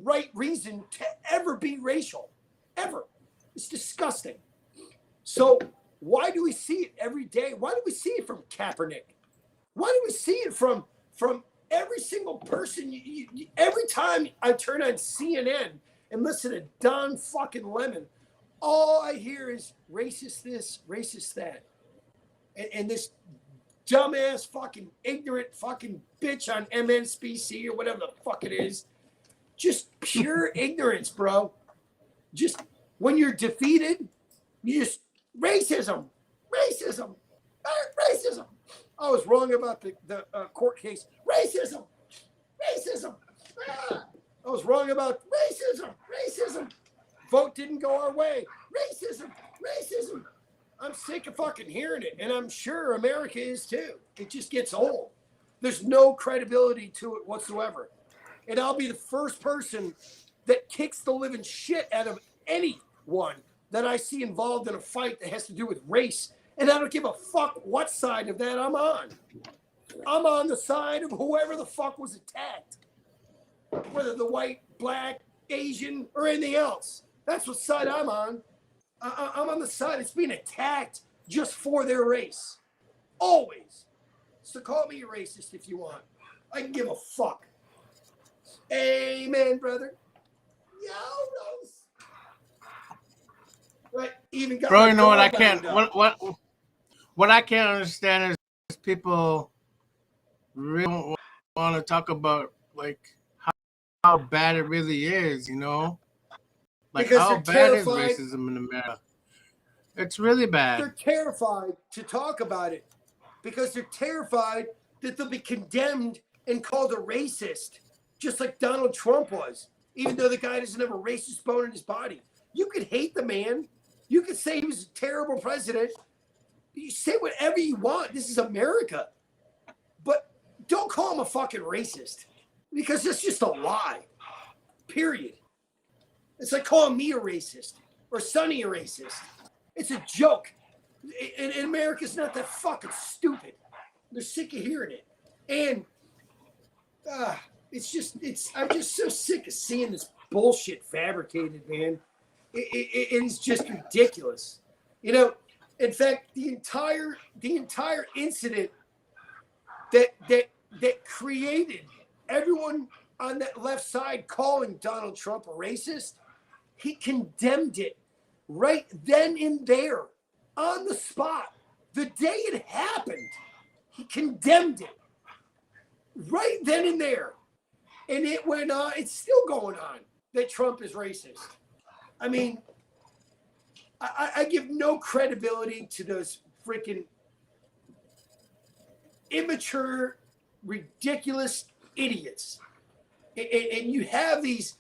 [SPEAKER 1] right reason to ever be racial, ever. It's disgusting. So why do we see it every day? Why do we see it from Kaepernick? Why do we see it from every single person? Every time I turn on CNN and listen to Don fucking Lemon, all I hear is racist this, racist that. And this dumbass fucking ignorant fucking bitch on MSNBC or whatever the fuck it is. Just pure ignorance, bro. Just when you're defeated, you just racism. I was wrong about the court case. Racism. I was wrong about racism. Vote didn't go our way. Racism. I'm sick of fucking hearing it, and I'm sure America is too. It just gets old. There's no credibility to it whatsoever. And I'll be the first person that kicks the living shit out of anyone that I see involved in a fight that has to do with race. And I don't give a fuck what side of that I'm on. I'm on the side of whoever the fuck was attacked. Whether the white, black, Asian, or anything else. That's what side I'm on. I'm on the side that's being attacked just for their race. Always. So call me a racist if you want. I can give a fuck. Amen, brother. Yo, Rose. Right, even got
[SPEAKER 2] Bro, you know what I can't what I can't understand is people really want to talk about like how bad it really is, you know? Like
[SPEAKER 1] because
[SPEAKER 2] how bad is racism in America? It's really bad.
[SPEAKER 1] They're terrified to talk about it because they're terrified that they'll be condemned and called a racist, just like Donald Trump was, even though the guy doesn't have a racist bone in his body. You could hate the man. You could say he was a terrible president. You say whatever you want. This is America. But don't call him a fucking racist because it's just a lie. Period. It's like calling me a racist or Sonny a racist. It's a joke. And America's not that fucking stupid. They're sick of hearing it. And I'm just so sick of seeing this bullshit fabricated, man. It's just ridiculous. You know, in fact, the entire incident that created everyone on that left side calling Donald Trump a racist, he condemned it right then and there on the spot. The day it happened, he condemned it right then and there. And it went on, it's still going on that Trump is racist. I mean, I give no credibility to those freaking immature, ridiculous idiots. And you have these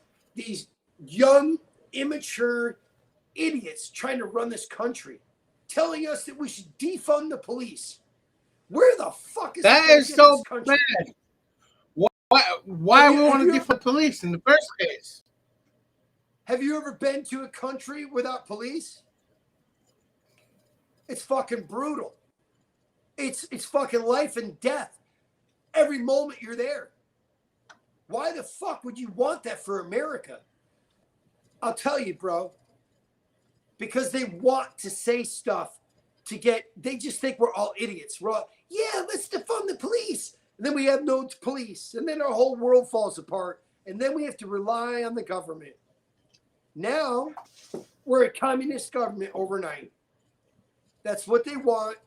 [SPEAKER 1] young, immature idiots trying to run this country, telling us that we should defund the police. Where the fuck is
[SPEAKER 2] that? Is so bad. Why we want to defund police in the first place?
[SPEAKER 1] Have you ever been to a country without police? It's fucking brutal. It's fucking life and death. Every moment you're there. Why the fuck would you want that for America? I'll tell you, bro. Because they want to say stuff they just think we're all idiots. We're all, yeah, let's defund the police. And then we have no police. And then our whole world falls apart. And then we have to rely on the government. Now, we're a communist government overnight. That's what they want.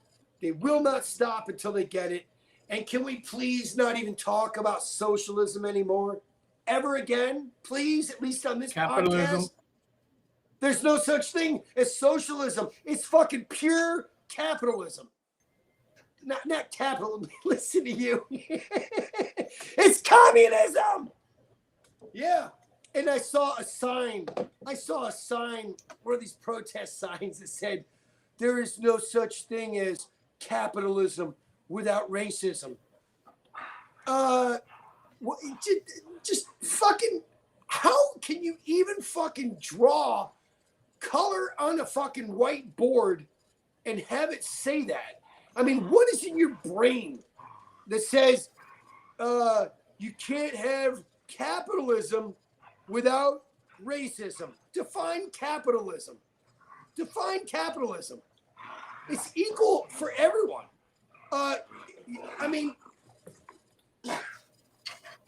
[SPEAKER 1] They will not stop until they get it. And can we please not even talk about socialism anymore? Ever again? Please, at least on this
[SPEAKER 2] Capitalism.
[SPEAKER 1] podcast. There's no such thing as socialism. It's fucking pure capitalism. Not capitalism. Listen to you. It's communism. Yeah. And I saw a sign, one of these protest signs that said, there is no such thing as capitalism without racism. Just fucking, how can you even fucking draw color on a fucking white board and have it say that? I mean, what is in your brain that says you can't have capitalism without racism? Define capitalism. Define capitalism. It's equal for everyone. I mean,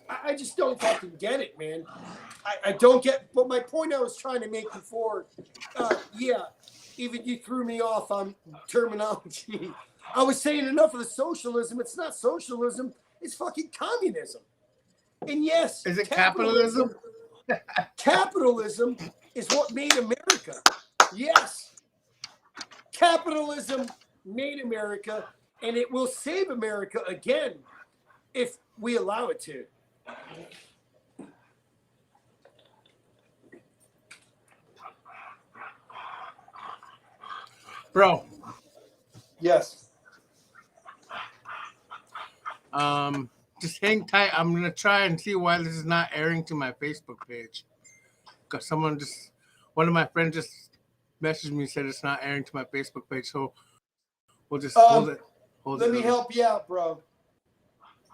[SPEAKER 1] I just don't fucking get it, man. I don't get, but my point I was trying to make before, yeah, even you threw me off on terminology. I was saying enough of the socialism. It's not socialism. It's fucking communism. And yes,
[SPEAKER 2] is it capitalism?
[SPEAKER 1] Capitalism is what made America. Yes, capitalism made America, and it will save America again if we allow it to.
[SPEAKER 2] Bro.
[SPEAKER 1] Yes.
[SPEAKER 2] Just hang tight. I'm gonna try and see why this is not airing to my Facebook page. Because one of my friends just messaged me and said it's not airing to my Facebook page. So we'll just hold it.
[SPEAKER 1] Let me help you out, bro.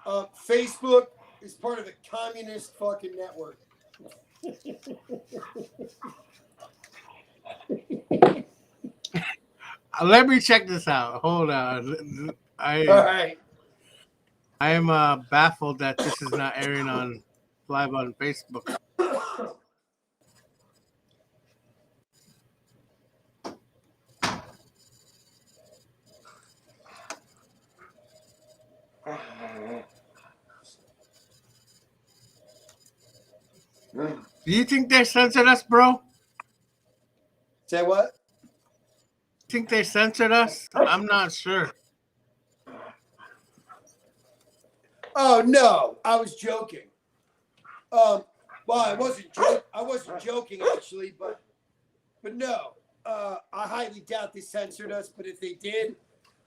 [SPEAKER 1] Facebook is part of the communist fucking network.
[SPEAKER 2] Let me check this out. Hold on.
[SPEAKER 1] All right.
[SPEAKER 2] I am baffled that this is not airing on live on Facebook. Do you think they censored us, bro?
[SPEAKER 1] Say what?
[SPEAKER 2] Think they censored us? I'm not sure.
[SPEAKER 1] Oh no, I was joking. Well, I wasn't joking actually, but no. I highly doubt they censored us. But if they did,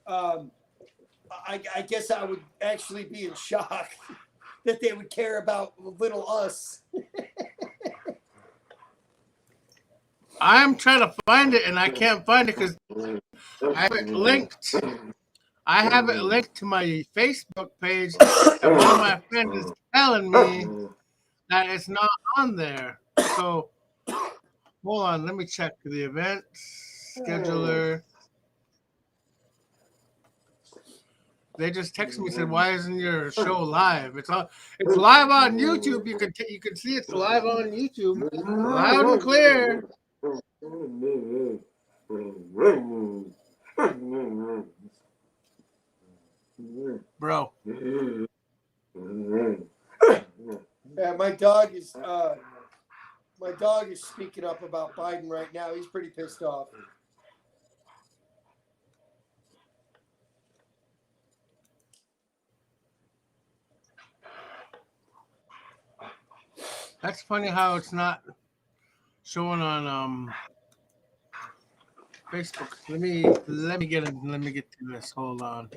[SPEAKER 1] I guess I would actually be in shock that they would care about little us.
[SPEAKER 2] I'm trying to find it and I can't find it because I have it linked. I have it linked to my Facebook page, and one of my friends is telling me that it's not on there. So, hold on, let me check the event scheduler. They just texted me and said, "Why isn't your show live?" It's live on YouTube. You can see it's live on YouTube, loud and clear. Bro.
[SPEAKER 1] Yeah, my dog is speaking up about Biden right now. He's pretty pissed off.
[SPEAKER 2] That's funny how it's not showing on Facebook. Let me get to this. Hold on.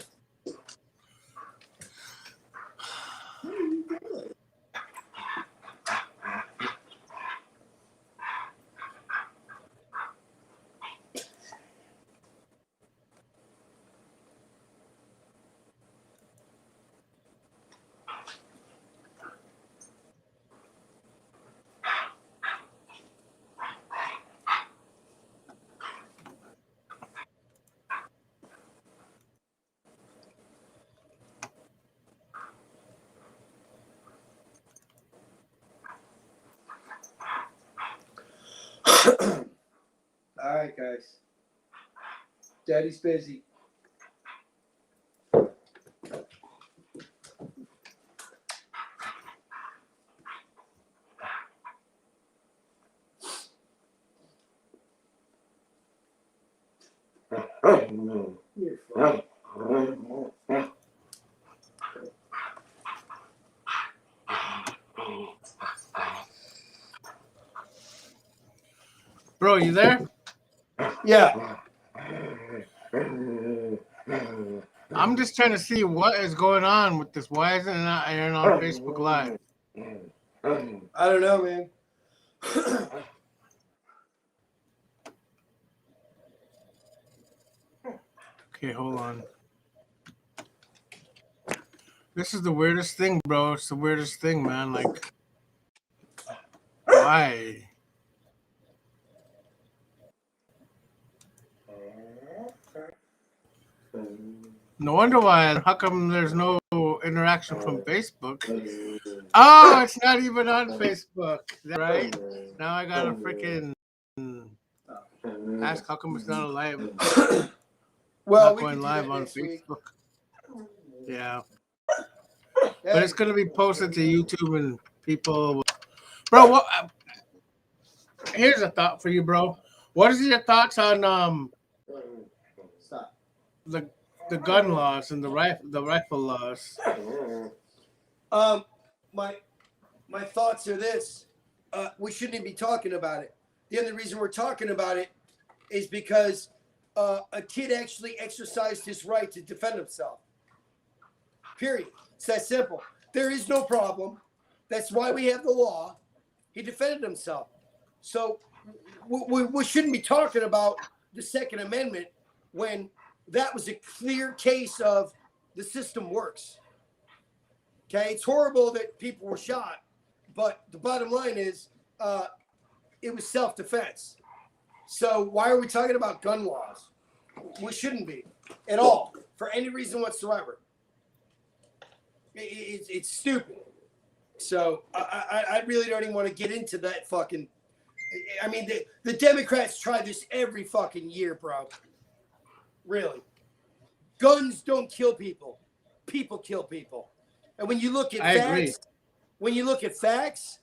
[SPEAKER 1] All right, guys. Daddy's busy. You're funny.
[SPEAKER 2] Bro, you there?
[SPEAKER 1] Yeah.
[SPEAKER 2] I'm just trying to see what is going on with this. Why isn't it not airing on Facebook Live?
[SPEAKER 1] I don't know, man.
[SPEAKER 2] Okay, hold on. This is the weirdest thing, bro. It's the weirdest thing, man. Like, why? No wonder why. How come there's no interaction from Facebook? Oh, it's not even on Facebook. Right? Now I gotta freaking ask how come it's not live.
[SPEAKER 1] Well,
[SPEAKER 2] Not
[SPEAKER 1] we
[SPEAKER 2] going
[SPEAKER 1] can do
[SPEAKER 2] live
[SPEAKER 1] that
[SPEAKER 2] on
[SPEAKER 1] next week.
[SPEAKER 2] Facebook. Yeah. But
[SPEAKER 1] Hey,
[SPEAKER 2] it's gonna be posted to YouTube and people. Bro, what? Here's a thought for you, bro. What is your thoughts on
[SPEAKER 1] stop.
[SPEAKER 2] the gun laws and the rifle laws?
[SPEAKER 1] My thoughts are this: we shouldn't even be talking about it. The only reason we're talking about it is because a kid actually exercised his right to defend himself. Period. It's that simple. There is no problem. That's why we have the law. He defended himself. So we shouldn't be talking about the Second Amendment when that was a clear case of the system works. Okay, it's horrible that people were shot, but the bottom line is it was self-defense. So why are we talking about gun laws? We shouldn't be at all for any reason whatsoever. It's stupid. So I really don't even want to get into that fucking. I mean, the Democrats try this every fucking year, bro. Really. Guns don't kill people. People kill people. And when you look at facts,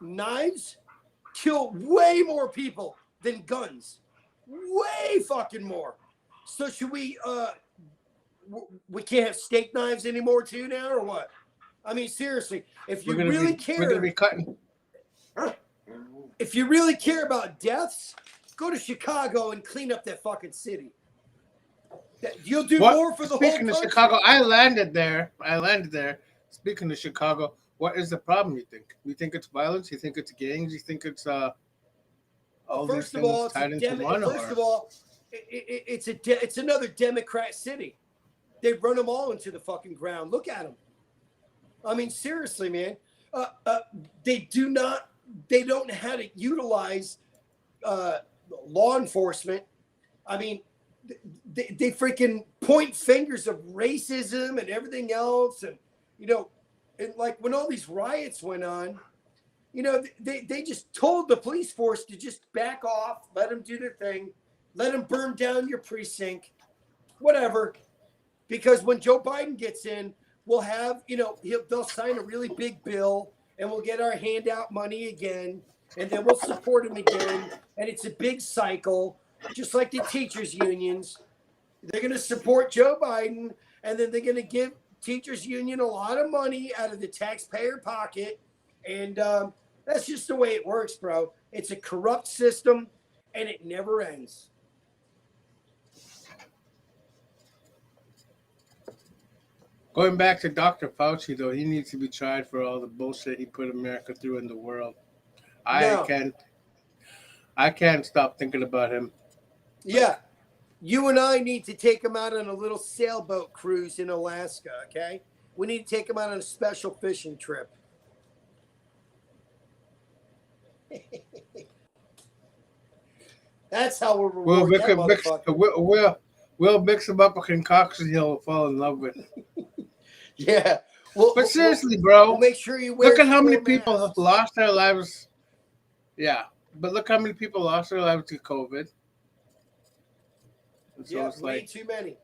[SPEAKER 1] knives kill way more people than guns. Way fucking more. So should we can't have steak knives anymore too now or what? I mean, seriously, if you really care,
[SPEAKER 2] we're gonna be cutting.
[SPEAKER 1] If you really care about deaths, go to Chicago and clean up that fucking city. You'll do more for the whole country.
[SPEAKER 2] Speaking of Chicago, I landed there. Speaking of Chicago, what is the problem, you think? You think it's violence? You think it's gangs? You think it's all these things tied into one?
[SPEAKER 1] First of all, it's another Democrat city. They run them all into the fucking ground. Look at them. I mean, seriously, man. They don't know how to utilize law enforcement. I mean, they freaking point fingers of racism and everything else. And, and like when all these riots went on, they just told the police force to just back off, let them do their thing, let them burn down your precinct, whatever. Because when Joe Biden gets in, we'll have, they'll sign a really big bill and we'll get our handout money again. And then we'll support him again. And it's a big cycle, just like the teachers' unions. They're going to support Joe Biden, and then they're going to give teachers' union a lot of money out of the taxpayer pocket. And that's just the way it works, bro. It's a corrupt system, and it never ends.
[SPEAKER 2] Going back to Dr. Fauci, though, he needs to be tried for all the bullshit he put America through in the world. I can't stop thinking about him.
[SPEAKER 1] Yeah. You and I need to take him out on a little sailboat cruise in Alaska, okay? We need to take him out on a special fishing trip. That's how we'll reward that motherfucker.
[SPEAKER 2] We'll mix him up a concoction he'll fall in love with.
[SPEAKER 1] Yeah.
[SPEAKER 2] But seriously, bro,
[SPEAKER 1] we'll make sure you wear.
[SPEAKER 2] Look at how many people have lost their lives. Yeah, but look how many people lost their lives to COVID. And so it's
[SPEAKER 1] way too many.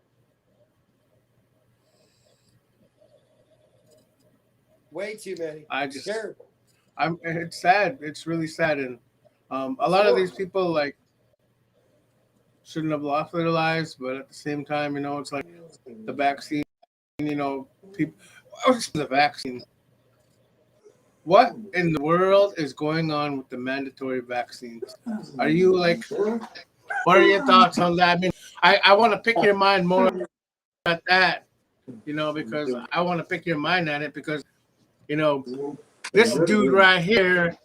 [SPEAKER 1] Way too many. Terrible.
[SPEAKER 2] It's sad. It's really sad, and a lot of these people shouldn't have lost their lives, but at the same time, it's like the vaccine. People. The vaccine. What in the world is going on with the mandatory vaccines? Are you what are your thoughts on that? I mean, I want to pick your mind more at that, because I want to pick your mind at it because, this dude right here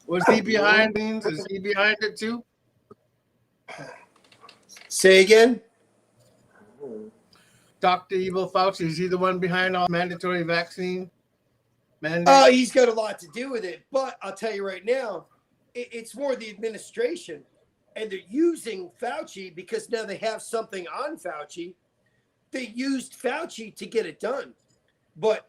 [SPEAKER 2] Was he behind things? Is he behind it too?
[SPEAKER 1] Say again?
[SPEAKER 2] Dr. Evil Fauci, is he the one behind all mandatory vaccine mandates?
[SPEAKER 1] He's got a lot to do with it. But I'll tell you right now, it's more the administration. And they're using Fauci because now they have something on Fauci. They used Fauci to get it done. But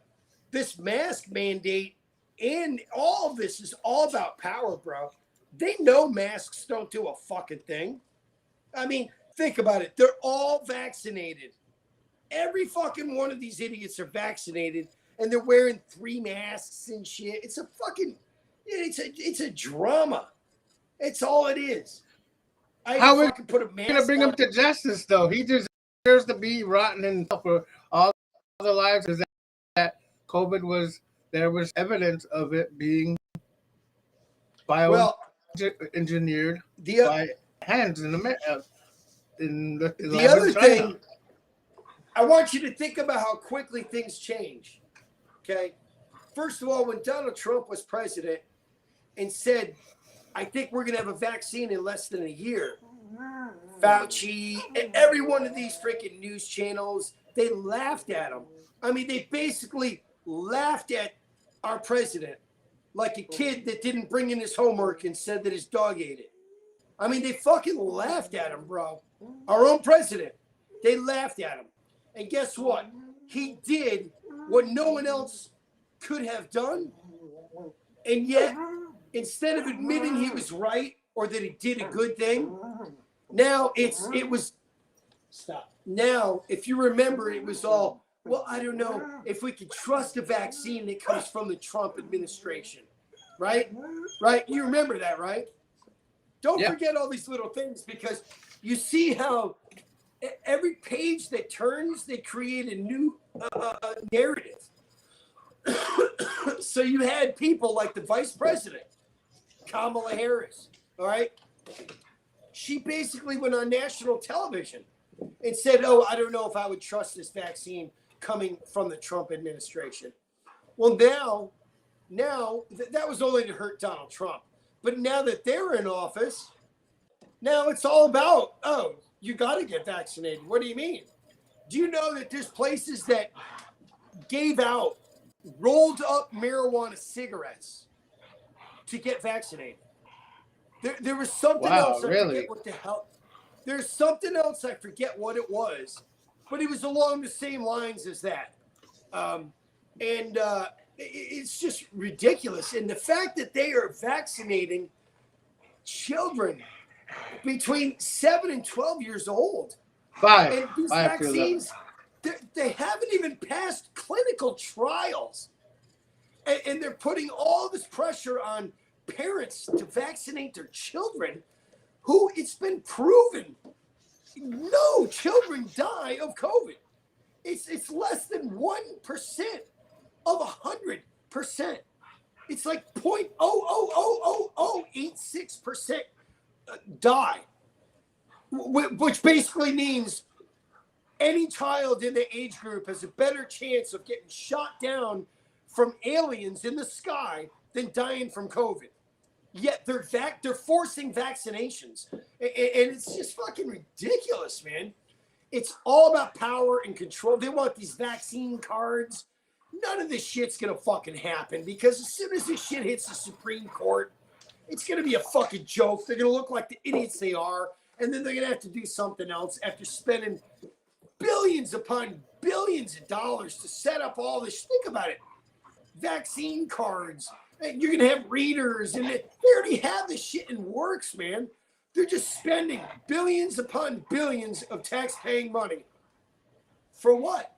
[SPEAKER 1] this mask mandate and all of this is all about power, bro. They know masks don't do a fucking thing. I mean, think about it. They're all vaccinated. Every fucking one of these idiots are vaccinated and they're wearing 3 masks and shit. It's a fucking, it's a drama. It's all it is.
[SPEAKER 2] How are we
[SPEAKER 1] fucking put a mask
[SPEAKER 2] going to bring him
[SPEAKER 1] on.
[SPEAKER 2] to justice, though? He deserves to be rotten in for all the lives that COVID was. There was evidence of it being bioengineered by hands in the
[SPEAKER 1] other thing, I want you to think about how quickly things change. Okay. First of all, when Donald Trump was president and said, I think we're going to have a vaccine in less than a year, Fauci, and every one of these freaking news channels, they laughed at him. I mean, they basically laughed at our president like a kid that didn't bring in his homework and said that his dog ate it. I mean, they fucking laughed at him, bro. Our own president. They laughed at him. And guess what? He did what no one else could have done. And yet, instead of admitting he was right or that he did a good thing, now stop. Now, if you remember, it was all, well, I don't know if we could trust a vaccine that comes from the Trump administration. Right? Right? You remember that, right? Don't forget all these little things because you see how every page that turns, they create a new narrative. So you had people like the vice president, Kamala Harris, all right? She basically went on national television and said, oh, I don't know if I would trust this vaccine coming from the Trump administration. Well, now that was only to hurt Donald Trump. But now that they're in office, now it's all about, oh, you got to get vaccinated. What do you mean? Do you know that there's places that gave out rolled up marijuana cigarettes to get vaccinated? There was something else. I forget what the hell. There's something else. I forget what it was, but it was along the same lines as that. It's just ridiculous. And the fact that they are vaccinating children between 7 and 12 years old. And these vaccines, they haven't even passed clinical trials. And they're putting all this pressure on parents to vaccinate their children who it's been proven no children die of COVID. It's less than 1% of 100%. It's like 0.00086% die, which basically means any child in the age group has a better chance of getting shot down from aliens in the sky than dying from COVID. Yet they're forcing vaccinations, and it's just fucking ridiculous, man. It's all about power and control. They want these vaccine cards. None of this shit's gonna fucking happen because as soon as this shit hits the Supreme Court, it's gonna be a fucking joke. They're gonna look like the idiots they are, and then they're gonna have to do something else after spending billions upon billions of dollars to set up all this. Think about it. Vaccine cards. You're going to have readers, and they already have this shit in works, man. They're just spending billions upon billions of tax-paying money. For what?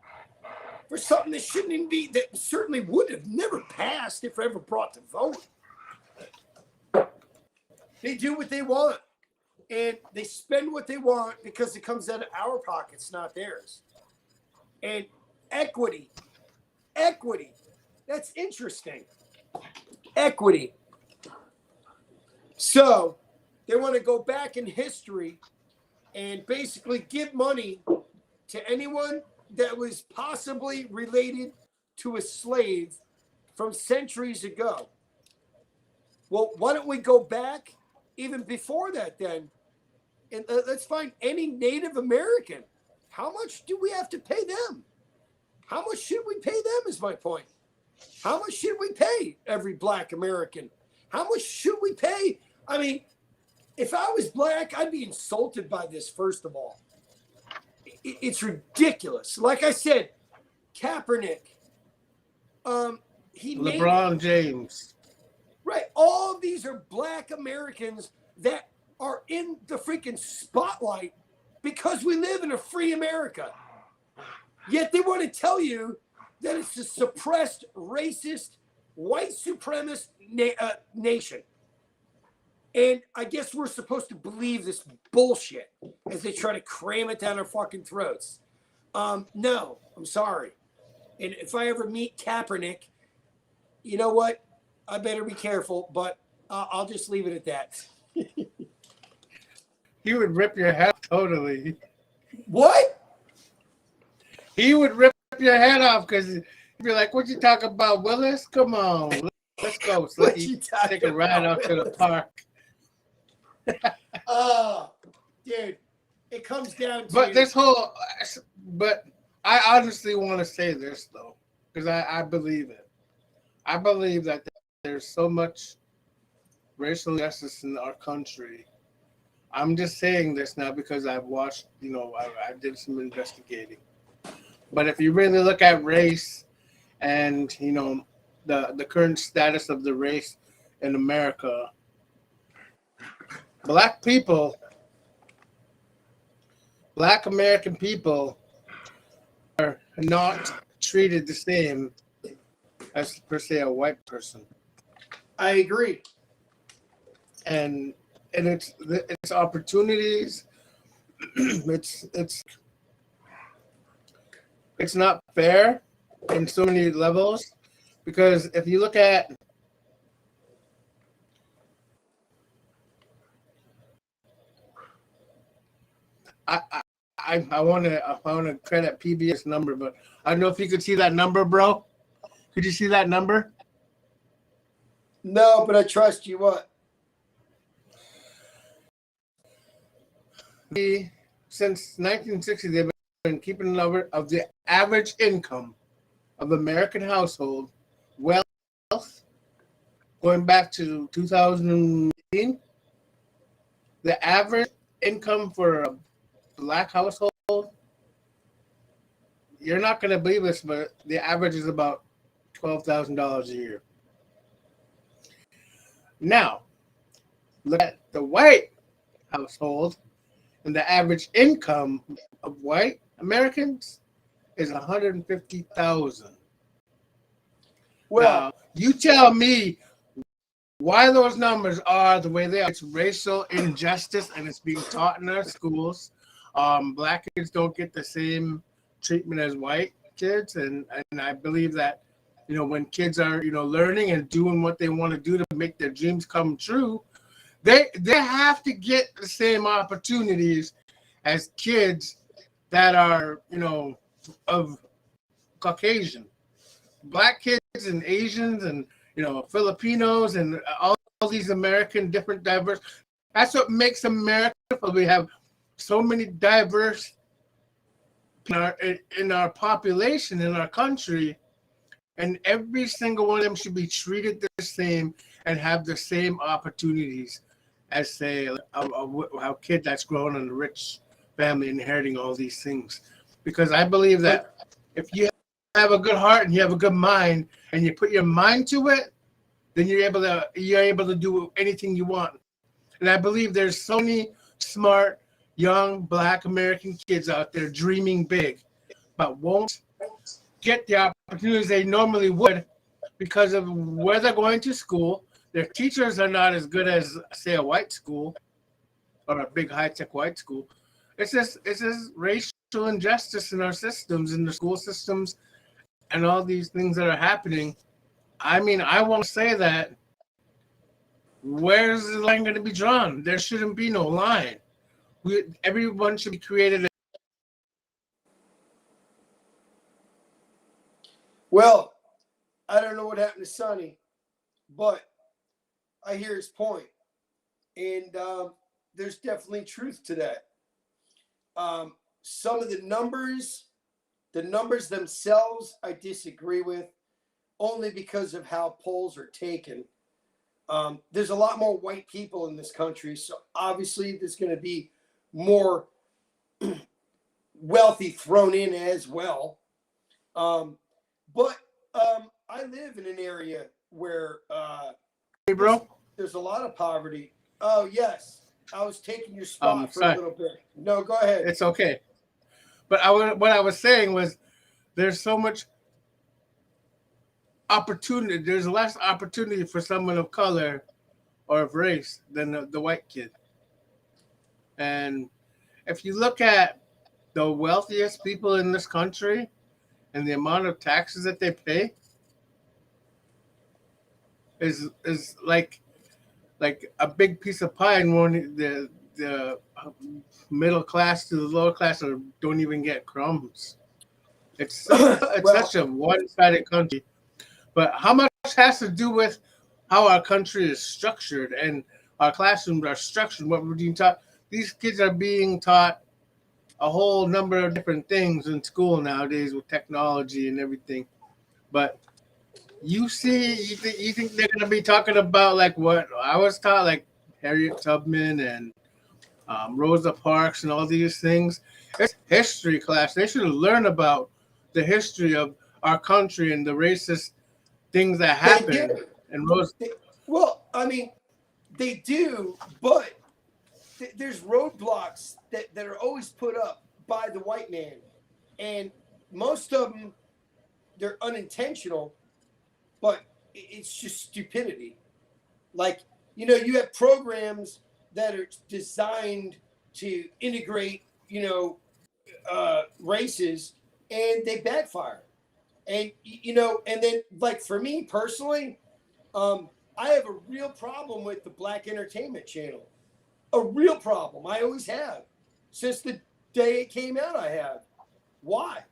[SPEAKER 1] For something that shouldn't even be, that certainly would have never passed if ever brought to vote. They do what they want, and they spend what they want because it comes out of our pockets, not theirs. And equity, that's interesting. Equity. So they want to go back in history and basically give money to anyone that was possibly related to a slave from centuries ago. Well, why don't we go back even before that then? And let's find any Native American. How much do we have to pay them? How much should we pay them is my point. How much should we pay every Black American? How much should we pay? I mean, if I was Black, I'd be insulted by this, first of all. It's ridiculous. Like I said, Kaepernick,
[SPEAKER 2] LeBron James.
[SPEAKER 1] Right. All of these are Black Americans that are in the freaking spotlight because we live in a free America. Yet they want to tell you that it's a suppressed, racist, white supremacist nation. And I guess we're supposed to believe this bullshit as they try to cram it down our fucking throats. No, I'm sorry. And if I ever meet Kaepernick, you know what? I better be careful, but I'll just leave it at that.
[SPEAKER 2] He would rip your head off totally.
[SPEAKER 1] What?
[SPEAKER 2] He would rip your head off because he'd be like, what you talking about, Willis? Come on. Let's go. So he take a ride out to the park.
[SPEAKER 1] Oh, dude. It comes down to...
[SPEAKER 2] But I honestly want to say this, though, because I believe it. I believe that there's so much racial justice in our country. I'm just saying this now because I've watched, I did some investigating. But if you really look at race and, the current status of the race in America, Black American people are not treated the same as, per se, a white person.
[SPEAKER 1] I agree.
[SPEAKER 2] And it's opportunities. It's not fair in so many levels, because if you look at I want to credit PBS number, but I don't know if you could see that number, bro. Could you see that number?
[SPEAKER 1] No, but I trust you. What?
[SPEAKER 2] Since 1960, they've been keeping the number of the average income of American household wealth going back to 2018. The average income for a Black household, you're not going to believe this, but the average is about $12,000 a year. Now, look at the white household, and the average income of white Americans is $150,000.
[SPEAKER 1] Well,
[SPEAKER 2] now, you tell me why those numbers are the way they are. It's racial injustice, and it's being taught in our schools. Black kids don't get the same treatment as white kids, and I believe that, when kids are, learning and doing what they want to do to make their dreams come true, they have to get the same opportunities as kids that are, of Caucasian. Black kids and Asians and, Filipinos and all these American different diverse. That's what makes America. We have so many diverse in our population, in our country, and every single one of them should be treated the same and have the same opportunities as, say, a kid that's growing in a rich family inheriting all these things. Because I believe that if you have a good heart and you have a good mind and you put your mind to it, then you're able to do anything you want. And I believe there's so many smart, young Black American kids out there dreaming big, but won't get the opportunities they normally would because of where they're going to school. Their teachers are not as good as, say, a white school or a big high-tech white school. It's just racial injustice in our systems, in the school systems, and all these things that are happening. I mean, I want to say that where's the line going to be drawn? There shouldn't be no line. Everyone should be created.
[SPEAKER 1] Well, I don't know what happened to Sonny, but I hear his point, and there's definitely truth to that. Some of the numbers themselves, I disagree with, only because of how polls are taken. There's a lot more white people in this country, so obviously there's going to be more wealthy thrown in as well. But I live in an area where
[SPEAKER 2] Hey, bro.
[SPEAKER 1] there's a lot of poverty. Oh, yes. I was taking your spot for a little bit. No, go ahead.
[SPEAKER 2] It's okay. But what I was saying was there's so much opportunity. There's less opportunity for someone of color or of race than the white kid. And if you look at the wealthiest people in this country and the amount of taxes that they pay is like a big piece of pie, and the middle class to the lower class don't even get crumbs. It's such a one-sided country. But how much has to do with how our country is structured and our classrooms are structured? What we're being taught. These kids are being taught a whole number of different things in school nowadays with technology and everything. But you think they're gonna be talking about like what I was taught, like Harriet Tubman and Rosa Parks and all these things? It's history class. They should have learned about the history of our country and the racist things that happened. And
[SPEAKER 1] well, I mean, they do, but there's roadblocks that are always put up by the white man, and most of them, they're unintentional, but it's just stupidity. Like, you know, you have programs that are designed to integrate, races, and they backfire. And, and then, like, for me personally, I have a real problem with the Black Entertainment Channel. A real problem. I always have. Since the day it came out, I have. Why?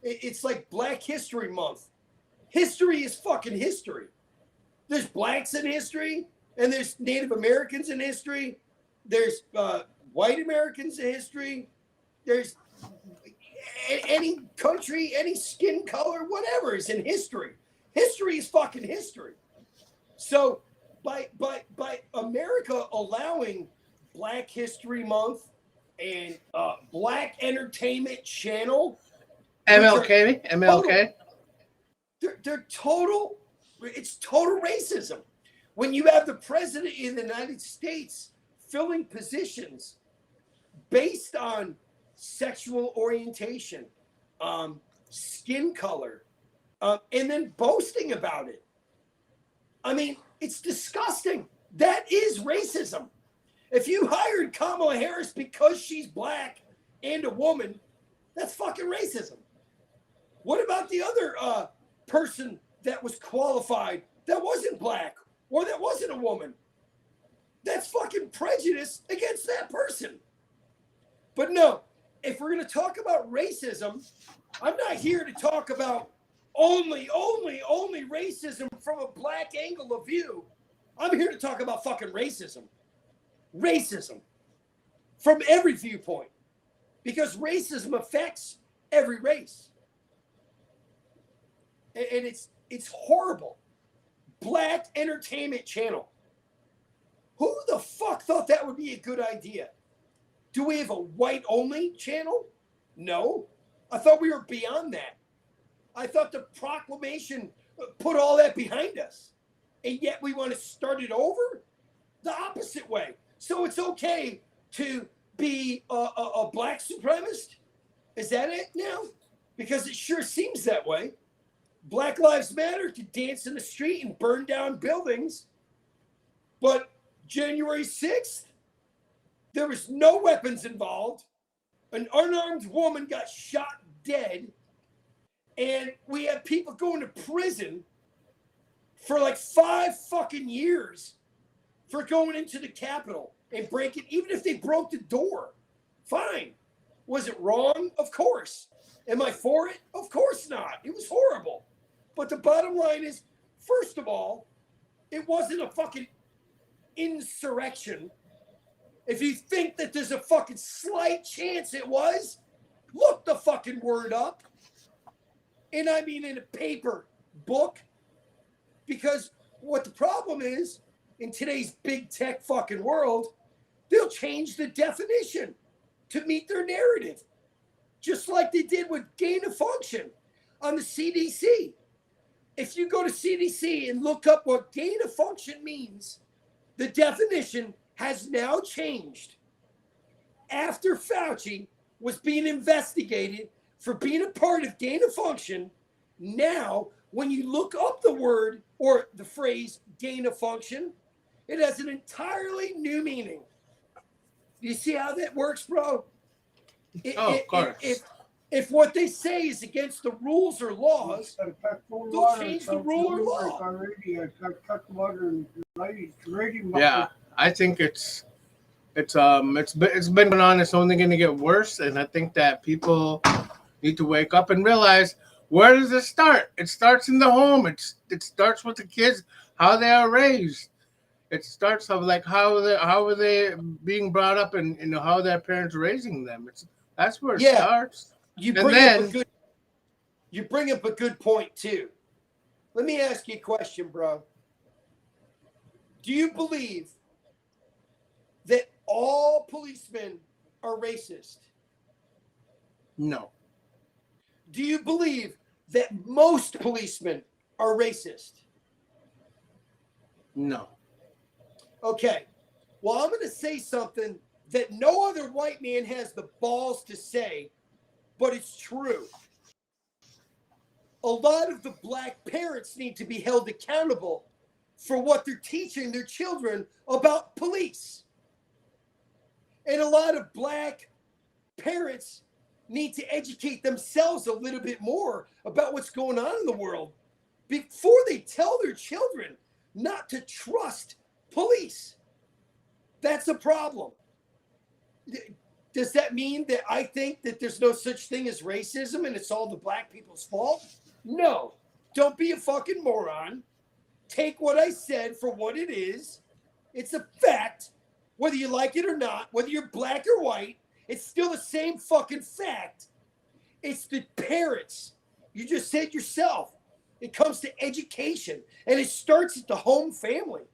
[SPEAKER 1] It's like Black History Month. History is fucking history. There's blacks in history, and there's Native Americans in history. There's white Americans in history. There's any country, any skin color, whatever is in history. History is fucking history. So by America allowing Black History Month and Black Entertainment Channel,
[SPEAKER 2] MLK,
[SPEAKER 1] they're total. It's total racism. When you have the president in the United States filling positions based on sexual orientation, skin color, and then boasting about it. I mean, it's disgusting. That is racism. If you hired Kamala Harris because she's black and a woman, that's fucking racism. What about the other person that was qualified that wasn't black or that wasn't a woman? That's fucking prejudice against that person. But no, if we're going to talk about racism, I'm not here to talk about only racism from a black angle of view. I'm here to talk about fucking racism. Racism from every viewpoint, because racism affects every race, and it's horrible. Black Entertainment Channel. Who the fuck thought that would be a good idea? Do we have a white only channel? No. I thought we were beyond that. I thought the proclamation put all that behind us, and yet we want to start it over the opposite way. So it's okay to be a black supremacist? Is that it now? Because it sure seems that way. Black Lives Matter to dance in the street and burn down buildings. But January 6th, there was no weapons involved. An unarmed woman got shot dead. And we have people going to prison for like 5 fucking years for going into the Capitol and breaking, even if they broke the door. Fine. Was it wrong? Of course. Am I for it? Of course not. It was horrible. But the bottom line is, first of all, it wasn't a fucking insurrection. If you think that there's a fucking slight chance it was, look the fucking word up. And I mean in a paper book. Because what the problem is, in today's big tech fucking world, they'll change the definition to meet their narrative. Just like they did with gain of function on the CDC. If you go to CDC and look up what gain of function means, the definition has now changed. After Fauci was being investigated for being a part of gain of function, now when you look up the word or the phrase gain of function, it has an entirely new meaning. Do you see how that works, bro?
[SPEAKER 2] Of course.
[SPEAKER 1] If what they say is against the rules or laws, they'll change the rule or law.
[SPEAKER 2] Yeah, I think it's been going on. It's only going to get worse, and I think that people need to wake up and realize, where does it start? It starts in the home. It starts with the kids, how they are raised. It starts of like how are they being brought up, and how their parents are raising them. That's where it starts.
[SPEAKER 1] You bring up a good point too. Let me ask you a question, bro. Do you believe that all policemen are racist?
[SPEAKER 2] No.
[SPEAKER 1] Do you believe that most policemen are racist?
[SPEAKER 2] No.
[SPEAKER 1] Okay. Well, I'm going to say something that no other white man has the balls to say, but it's true. A lot of the black parents need to be held accountable for what they're teaching their children about police. And a lot of black parents need to educate themselves a little bit more about what's going on in the world before they tell their children not to trust police. That's a problem. Does that mean that I think that there's no such thing as racism and it's all the black people's fault? No. Don't be a fucking moron. Take what I said for what it is. It's a fact. Whether you like it or not, whether you're black or white, it's still the same fucking fact. It's the parents. You just said yourself. It comes to education, and it starts at the home family.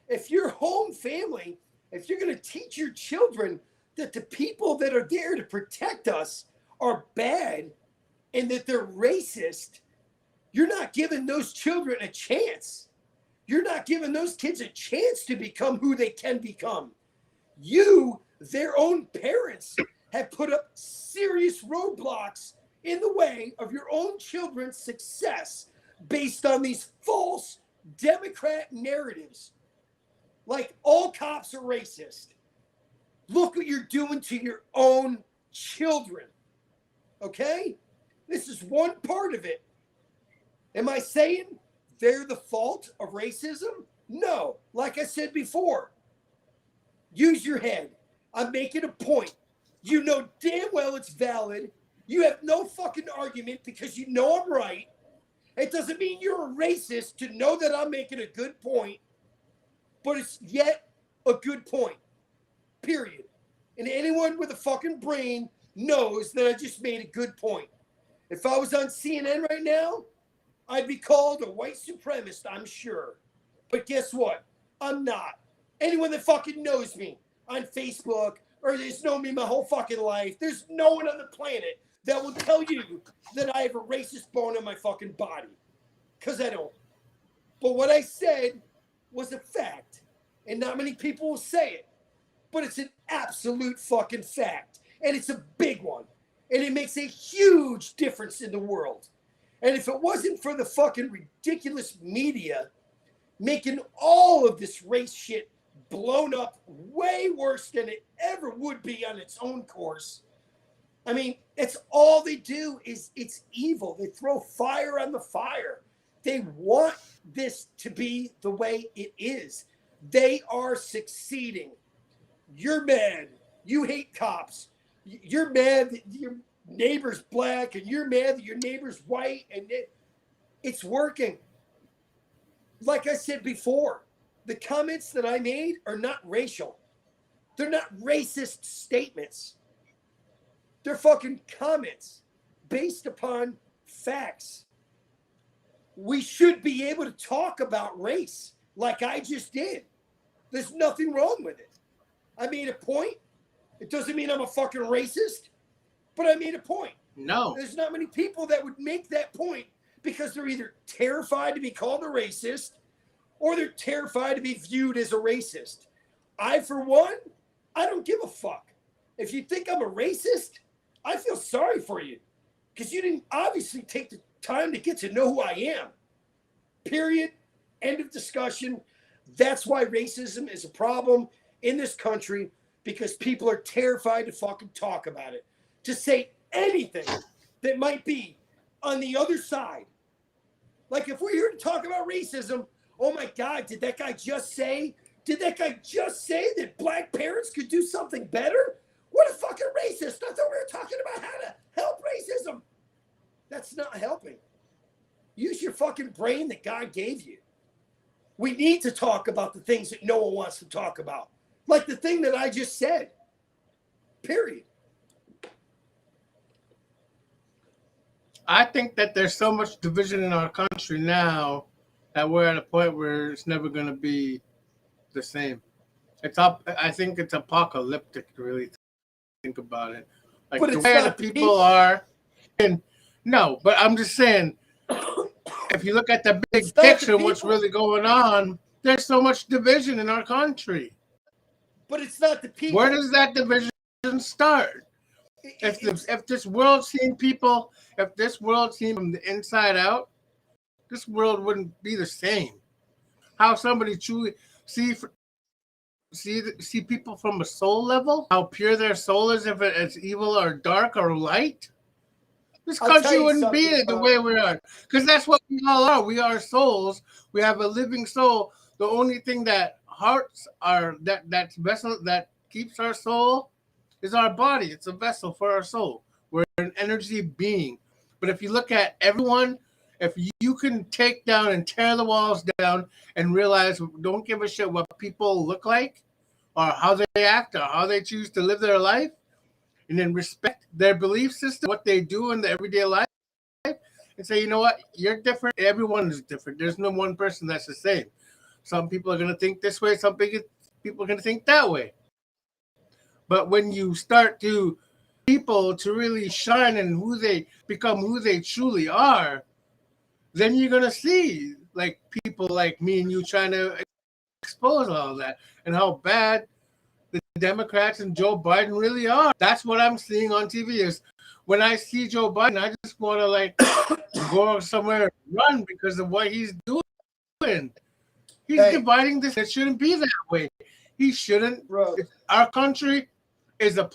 [SPEAKER 1] If your home family, if you're going to teach your children that the people that are there to protect us are bad and that they're racist, you're not giving those children a chance. You're not giving those kids a chance to become who they can become. You, their own parents, have put up serious roadblocks in the way of your own children's success based on these false Democrat narratives. Like all cops are racist. Look what you're doing to your own children. Okay? This is one part of it. Am I saying they're the fault of racism? No. Like I said before, use your head. I'm making a point. You know damn well it's valid. You have no fucking argument because you know I'm right. It doesn't mean you're a racist to know that I'm making a good point, but it's yet a good point. Period. And anyone with a fucking brain knows that I just made a good point. If I was on CNN right now, I'd be called a white supremacist, I'm sure. But guess what? I'm not. Anyone that fucking knows me on Facebook or has known me my whole fucking life, there's no one on the planet that will tell you that I have a racist bone in my fucking body. Because I don't. But what I said was a fact. And not many people will say it. But it's an absolute fucking fact. And it's a big one. And it makes a huge difference in the world. And if it wasn't for the fucking ridiculous media making all of this race shit blown up way worse than it ever would be on its own course. I mean, it's all they do is it's evil. They throw fire on the fire. They want this to be the way it is. They are succeeding. You're mad. You hate cops. You're mad that your neighbor's black and you're mad that your neighbor's white. And It's working. Like I said before, the comments that I made are not racial. They're not racist statements. They're fucking comments based upon facts. We should be able to talk about race like I just did. There's nothing wrong with it. I made a point. It doesn't mean I'm a fucking racist, but I made a point.
[SPEAKER 2] No.
[SPEAKER 1] There's not many people that would make that point because they're either terrified to be called a racist or they're terrified to be viewed as a racist. I, for one, I don't give a fuck. If you think I'm a racist, I feel sorry for you because you didn't obviously take the time to get to know who I am. Period. End of discussion. That's why racism is a problem in this country, because people are terrified to fucking talk about it, to say anything that might be on the other side. Like if we're here to talk about racism, oh my God, did that guy just say that black parents could do something better? What a fucking racist. I thought we were talking about how to help racism. That's not helping. Use your fucking brain that God gave you. We need to talk about the things that no one wants to talk about. Like the thing that I just said. Period.
[SPEAKER 2] I think that there's so much division in our country now that we're at a point where it's never going to be the same. I think it's apocalyptic to really think about it. Like
[SPEAKER 1] but
[SPEAKER 2] the way the people are. And no, but I'm just saying, if you look at the big picture, what's really going on, there's so much division in our country.
[SPEAKER 1] But it's not the people.
[SPEAKER 2] Where does that division start? If this world seen people, if this world seen from the inside out, this world wouldn't be the same. How somebody truly see people from a soul level, how pure their soul is, if it's evil or dark or light, this country wouldn't be the way we are. Because that's what we all are. We are souls. We have a living soul. The only thing that hearts are that vessel that keeps our soul is our body. It's a vessel for our soul. We're an energy being. But if you look at everyone, if you can take down and tear the walls down and realize, don't give a shit what people look like or how they act or how they choose to live their life, and then respect their belief system, what they do in the everyday life, and say, you know what, you're different. Everyone is different. There's no one person that's the same. Some people are going to think this way. Some people are going to think that way. But when you start to people to really shine and who they become, who they truly are, then you're going to see like people like me and you trying to expose all that and how bad the Democrats and Joe Biden really are. That's what I'm seeing on TV is when I see Joe Biden, I just want to like go somewhere and run because of what he's doing. He's dividing this. It shouldn't be that way. He shouldn't.
[SPEAKER 1] Bro.
[SPEAKER 2] Our country is a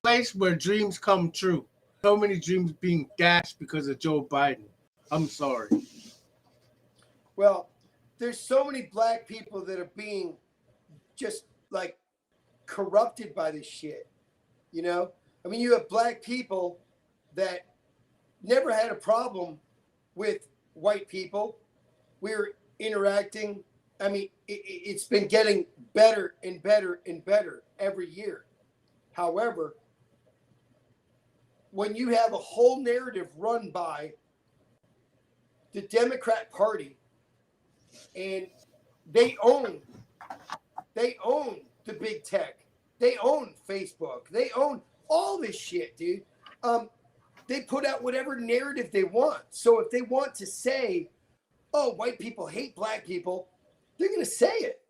[SPEAKER 2] place where dreams come true. So many dreams being dashed because of Joe Biden. I'm sorry.
[SPEAKER 1] Well, there's so many black people that are being just like corrupted by this shit. You know? I mean, you have black people that never had a problem with white people. We're interacting. I mean, it's been getting better and better and better every year. However, when you have a whole narrative run by the Democrat Party and they own the big tech, they own Facebook, they own all this shit, dude. They put out whatever narrative they want. So if they want to say, oh, white people hate black people, they're going to say it.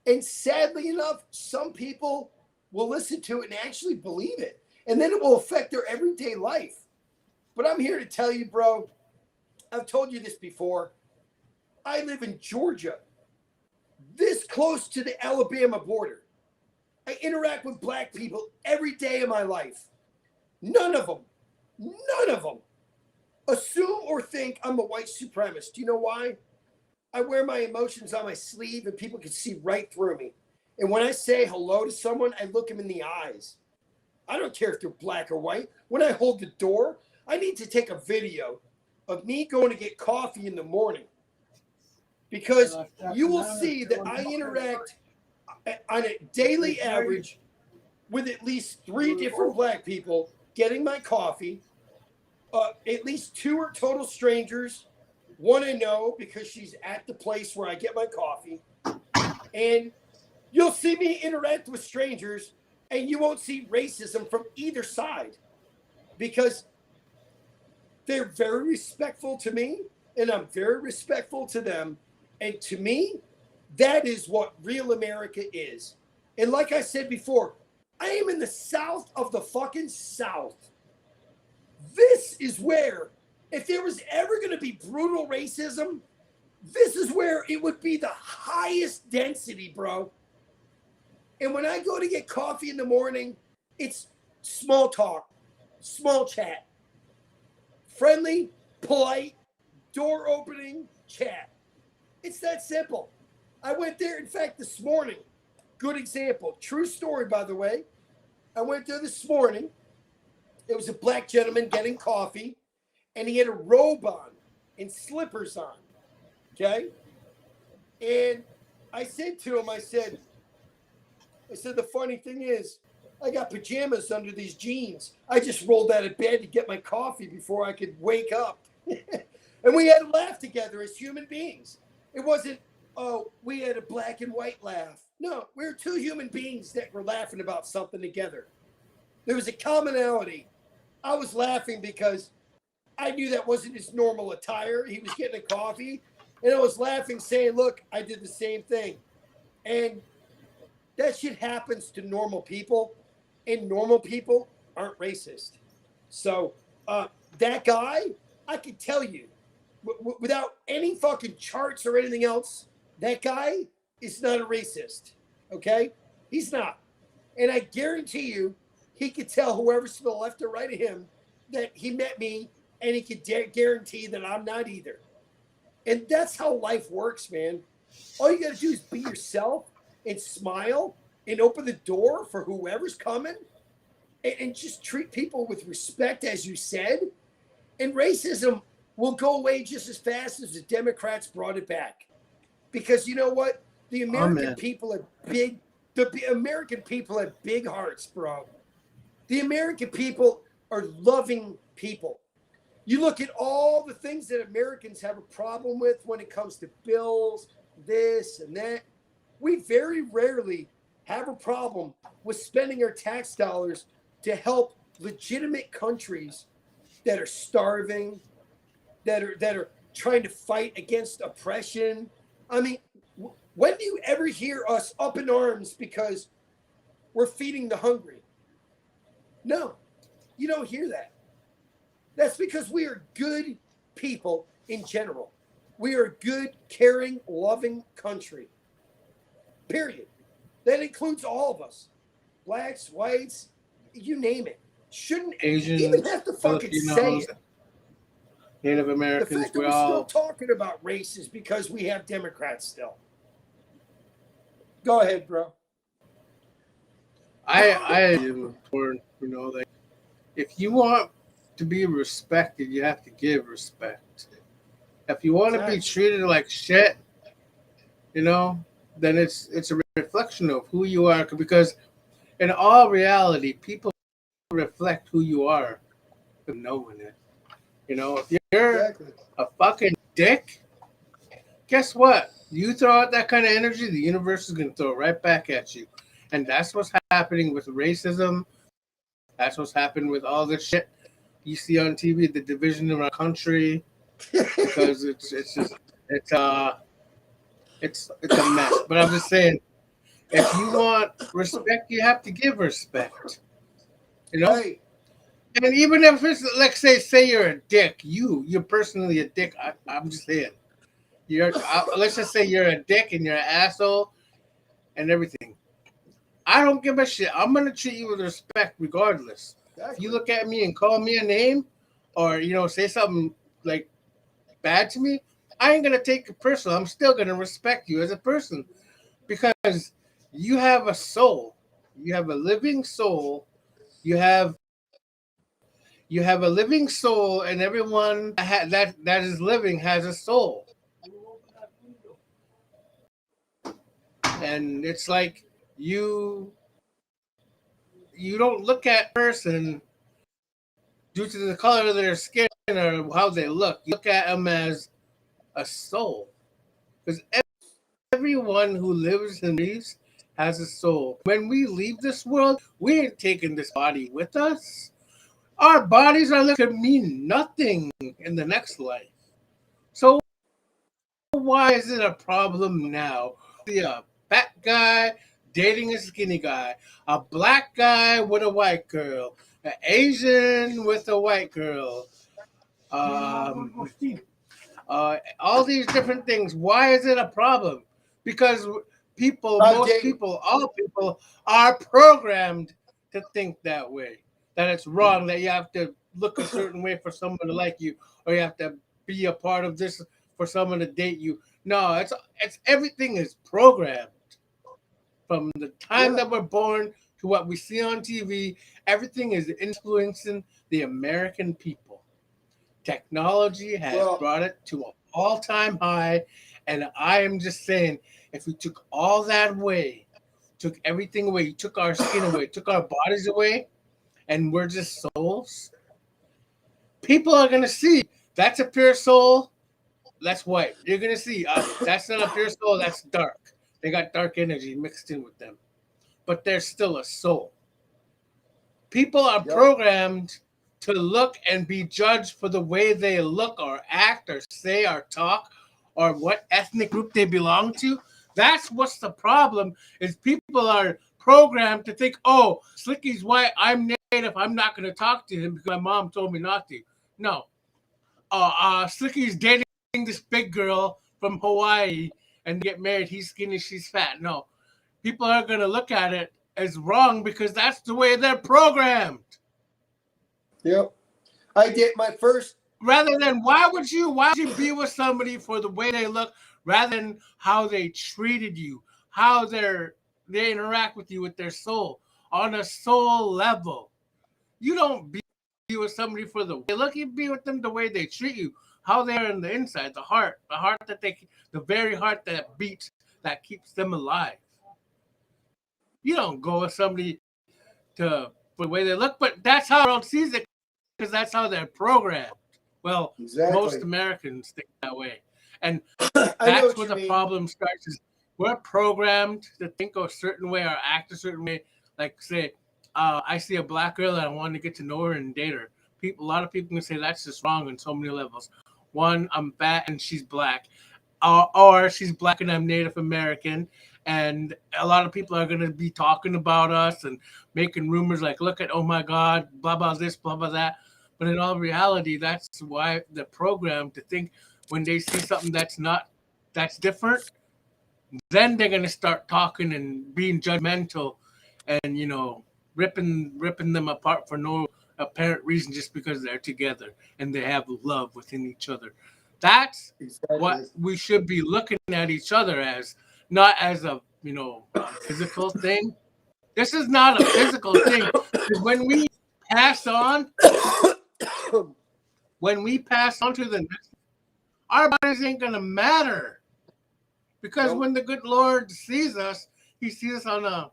[SPEAKER 1] And sadly enough, some people will listen to it and actually believe it. And then it will affect their everyday life. But I'm here to tell you, bro, I've told you this before. I live in Georgia, this close to the Alabama border. I interact with black people every day of my life. None of them assume or think I'm a white supremacist. Do you know why? I wear my emotions on my sleeve and people can see right through me. And when I say hello to someone, I look them in the eyes. I don't care if they're black or white. When I hold the door, I need to take a video of me going to get coffee in the morning, because you will see that I interact on a daily average with at least 3 different black people getting my coffee. At least 2 are total strangers. One I know because she's at the place where I get my coffee. And you'll see me interact with strangers, and you won't see racism from either side, because they're very respectful to me, and I'm very respectful to them. And to me, that is what real America is. And like I said before, I am in the South of the fucking South. This is where, if there was ever going to be brutal racism, this is where it would be the highest density, bro. And when I go to get coffee in the morning, it's small talk, small chat, friendly, polite, door opening chat. It's that simple. I went there, in fact, this morning. Good example. True story, by the way. I went there this morning. It was a black gentleman getting coffee, and he had a robe on and slippers on. Okay? And I said to him, I said, the funny thing is, I got pajamas under these jeans. I just rolled out of bed to get my coffee before I could wake up. And we had a laugh together as human beings. It wasn't, oh, we had a black and white laugh. No, we were 2 human beings that were laughing about something together. There was a commonality. I was laughing because I knew that wasn't his normal attire. He was getting a coffee. And I was laughing, saying, look, I did the same thing. And that shit happens to normal people. And normal people aren't racist. So that guy, I can tell you, without any fucking charts or anything else, that guy is not a racist. Okay? He's not. And I guarantee you, he could tell whoever's to the left or right of him that he met me, and he could guarantee that I'm not either. And that's how life works, man. All you got to do is be yourself and smile and open the door for whoever's coming, and just treat people with respect, as you said. And racism will go away just as fast as the Democrats brought it back. Because you know what? The American people are big. The American people have big hearts, bro. The American people are loving people. You look at all the things that Americans have a problem with when it comes to bills, this and that. We very rarely have a problem with spending our tax dollars to help legitimate countries that are starving, that are trying to fight against oppression. I mean, when do you ever hear us up in arms because we're feeding the hungry? No, you don't hear that. That's because we are good people in general. We are a good, caring, loving country. Period. That includes all of us. Blacks, whites, you name it. Shouldn't
[SPEAKER 2] Asians,
[SPEAKER 1] even have to fucking say it.
[SPEAKER 2] Native
[SPEAKER 1] The
[SPEAKER 2] Americans,
[SPEAKER 1] fact that we're still talking about race is because we have Democrats still. Go ahead, bro.
[SPEAKER 2] I am important, like if you want to be respected, you have to give respect. If you want to be treated like shit, then it's a reflection of who you are. Because in all reality, people reflect who you are, knowing it. If you're a fucking dick, guess what? You throw out that kind of energy, the universe is going to throw it right back at you. And that's what's happening with racism. That's what's happened with all this shit you see on TV, the division of our country, because it's a mess. But I'm just saying, if you want respect, you have to give respect.
[SPEAKER 1] Hey.
[SPEAKER 2] And even if it's, like, say you're a dick, you're personally a dick. I'm just saying, let's just say you're a dick and you're an asshole and everything. I don't give a shit. I'm gonna treat you with respect regardless. Exactly. If you look at me and call me a name, or say something like bad to me, I ain't gonna take it personal. I'm still gonna respect you as a person because you have a soul. You have a living soul. You have You have a living soul, and everyone that is living has a soul. And it's like you you don't look at a person due to the color of their skin or how they look. You look at them as a soul, because everyone who lives and breathes has a soul. When we leave this world, we ain't taking this body with us. Our bodies are could mean nothing in the next life. So why is it a problem now? See a fat guy dating a skinny guy, a black guy with a white girl, an Asian with a white girl, um, all these different things. Why is it a problem? Because all people are programmed to think that way. That it's wrong, that you have to look a certain way for someone to like you, or you have to be a part of this for someone to date you. No, it's everything is programmed from the time that we're born to what we see on TV. Everything is influencing the American people. Technology has brought it to an all-time high, and I am just saying, if we took all that away, took everything away, you took our skin away, took our bodies away, and we're just souls, people are gonna see that's a pure soul, that's white. You're gonna see that's not a pure soul, that's dark. They got dark energy mixed in with them, but there's still a soul. People are programmed to look and be judged for the way they look or act or say or talk or what ethnic group they belong to. That's what's the problem, is people are programmed to think, oh, Slicky's white, I'm native, I'm not going to talk to him because my mom told me not to. No. Slicky's dating this big girl from Hawaii and get married. He's skinny, she's fat. No. People are going to look at it as wrong because that's the way they're programmed.
[SPEAKER 1] Yep. I did my first.
[SPEAKER 2] Rather than why would you be with somebody for the way they look, rather than how they treated you, how they interact with you with their soul on a soul level. You don't be with somebody for the way they look. You be with them the way they treat you, how they are in the inside, the very heart that beats, that keeps them alive. You don't go with somebody for the way they look, but that's how the world sees it because that's how they're programmed. Well, most Americans think that way. And that's where the problem starts, is we're programmed to think a certain way or act a certain way. Like, say, I see a black girl and I want to get to know her and date her. A lot of people can say that's just wrong on so many levels. One, I'm fat and she's black. Or she's black and I'm Native American. And a lot of people are going to be talking about us and making rumors like, look at, oh my God, blah, blah, this, blah, blah, that. But in all reality, that's why they're programmed to think when they see something that's different, then they're going to start talking and being judgmental and, ripping them apart for no apparent reason, just because they're together and they have love within each other. That's what we should be looking at each other as, not as a physical thing. This is not a physical thing. When we pass on to the next, our bodies ain't gonna matter, because when the good Lord sees us, He sees us on a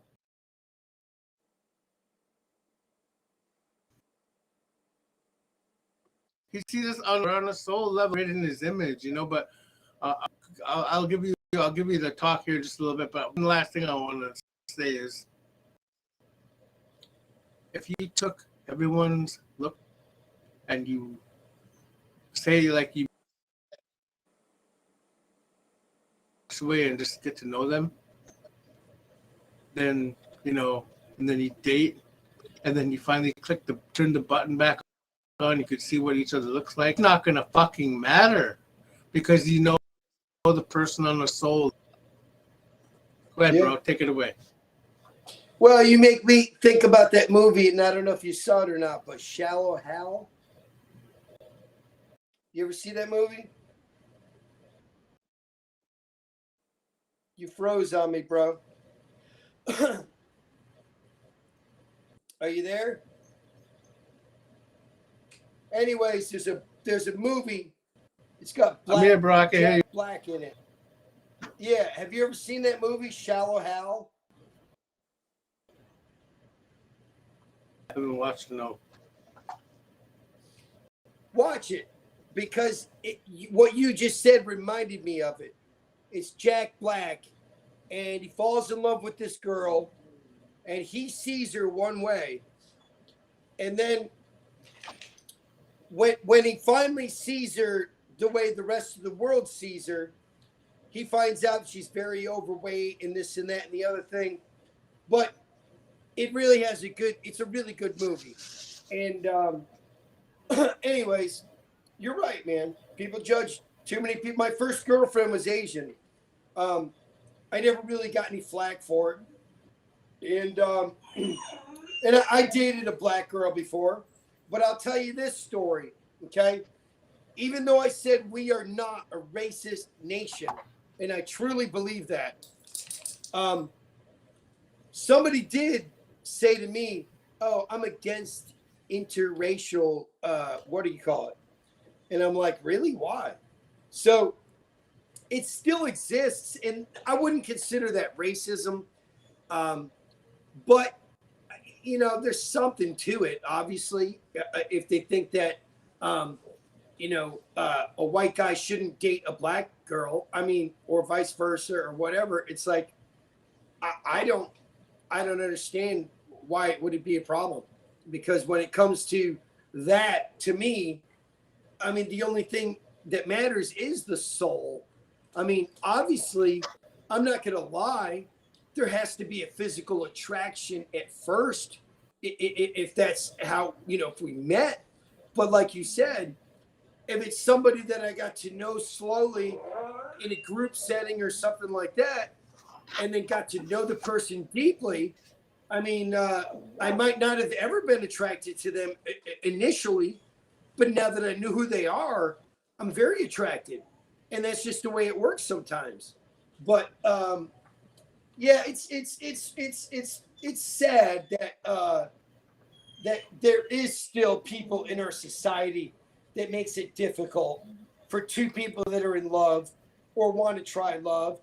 [SPEAKER 2] on a soul level, in His image, But I'll give you the talk here just a little bit. But one last thing I want to say is, if you took everyone's look and you say like you away and just get to know them, then and then you date, and then you finally turn the button back on, you could see what each other looks like. It's not gonna fucking matter, because the person on the soul. Go ahead, bro. Take it away.
[SPEAKER 1] Well, you make me think about that movie, and I don't know if you saw it or not, but Shallow Hal. You ever see that movie? You froze on me, bro. Are you there? Anyways, there's a movie. It's got
[SPEAKER 2] I'm here, bro. I can hear you.
[SPEAKER 1] Jack Black in it. Yeah, have you ever seen that movie, Shallow Hal?
[SPEAKER 2] I haven't watched no.
[SPEAKER 1] Watch it, because what you just said reminded me of it. It's Jack Black, and he falls in love with this girl, and he sees her one way, and then when he finally sees her the way the rest of the world sees her, he finds out she's very overweight and this and that and the other thing. But it really has it's a really good movie. And anyways, you're right, man. People judge too many people. My first girlfriend was Asian. I never really got any flack for it. And I dated a black girl before. But I'll tell you this story, okay? Even though I said we are not a racist nation, and I truly believe that, somebody did say to me, "Oh, I'm against interracial, what do you call it?" And I'm like, really? Why? So it still exists, and I wouldn't consider that racism. But you know, there's something to it, obviously. If they think that, a white guy shouldn't date a black girl, I mean, or vice versa, or whatever, it's like, I don't understand why would it be a problem? Because when it comes to that, to me, I mean, the only thing that matters is the soul. I mean, obviously, I'm not going to lie. There has to be a physical attraction at first, if that's how, if we met. But like you said, if it's somebody that I got to know slowly in a group setting or something like that, and then got to know the person deeply, I mean, I might not have ever been attracted to them initially, but now that I knew who they are, I'm very attracted. And that's just the way it works sometimes. But yeah, it's sad that that there is still people in our society that makes it difficult for two people that are in love or want to try love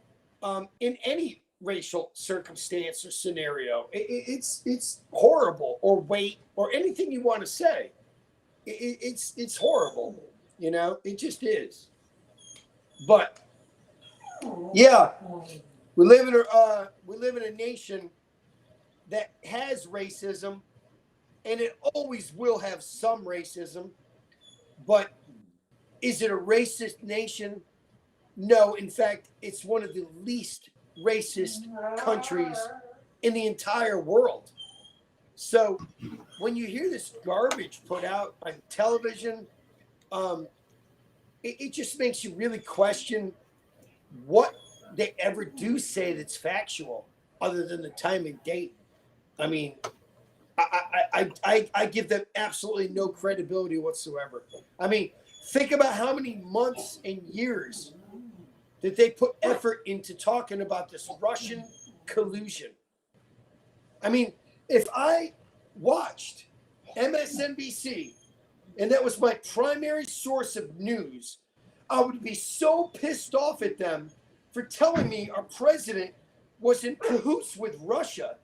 [SPEAKER 1] in any racial circumstance or scenario. It's horrible, or weight, or anything you want to say. It's horrible, it just is. But yeah, we live in a nation that has racism, and it always will have some racism. But is it a racist nation? No. In fact, it's one of the least racist countries in the entire world. So when you hear this garbage put out on television, it just makes you really question what they ever do say that's factual, other than the time and date. I mean, I give them absolutely no credibility whatsoever. I mean, think about how many months and years that they put effort into talking about this Russian collusion. I mean, if I watched MSNBC and that was my primary source of news, I would be so pissed off at them for telling me our president was in cahoots with Russia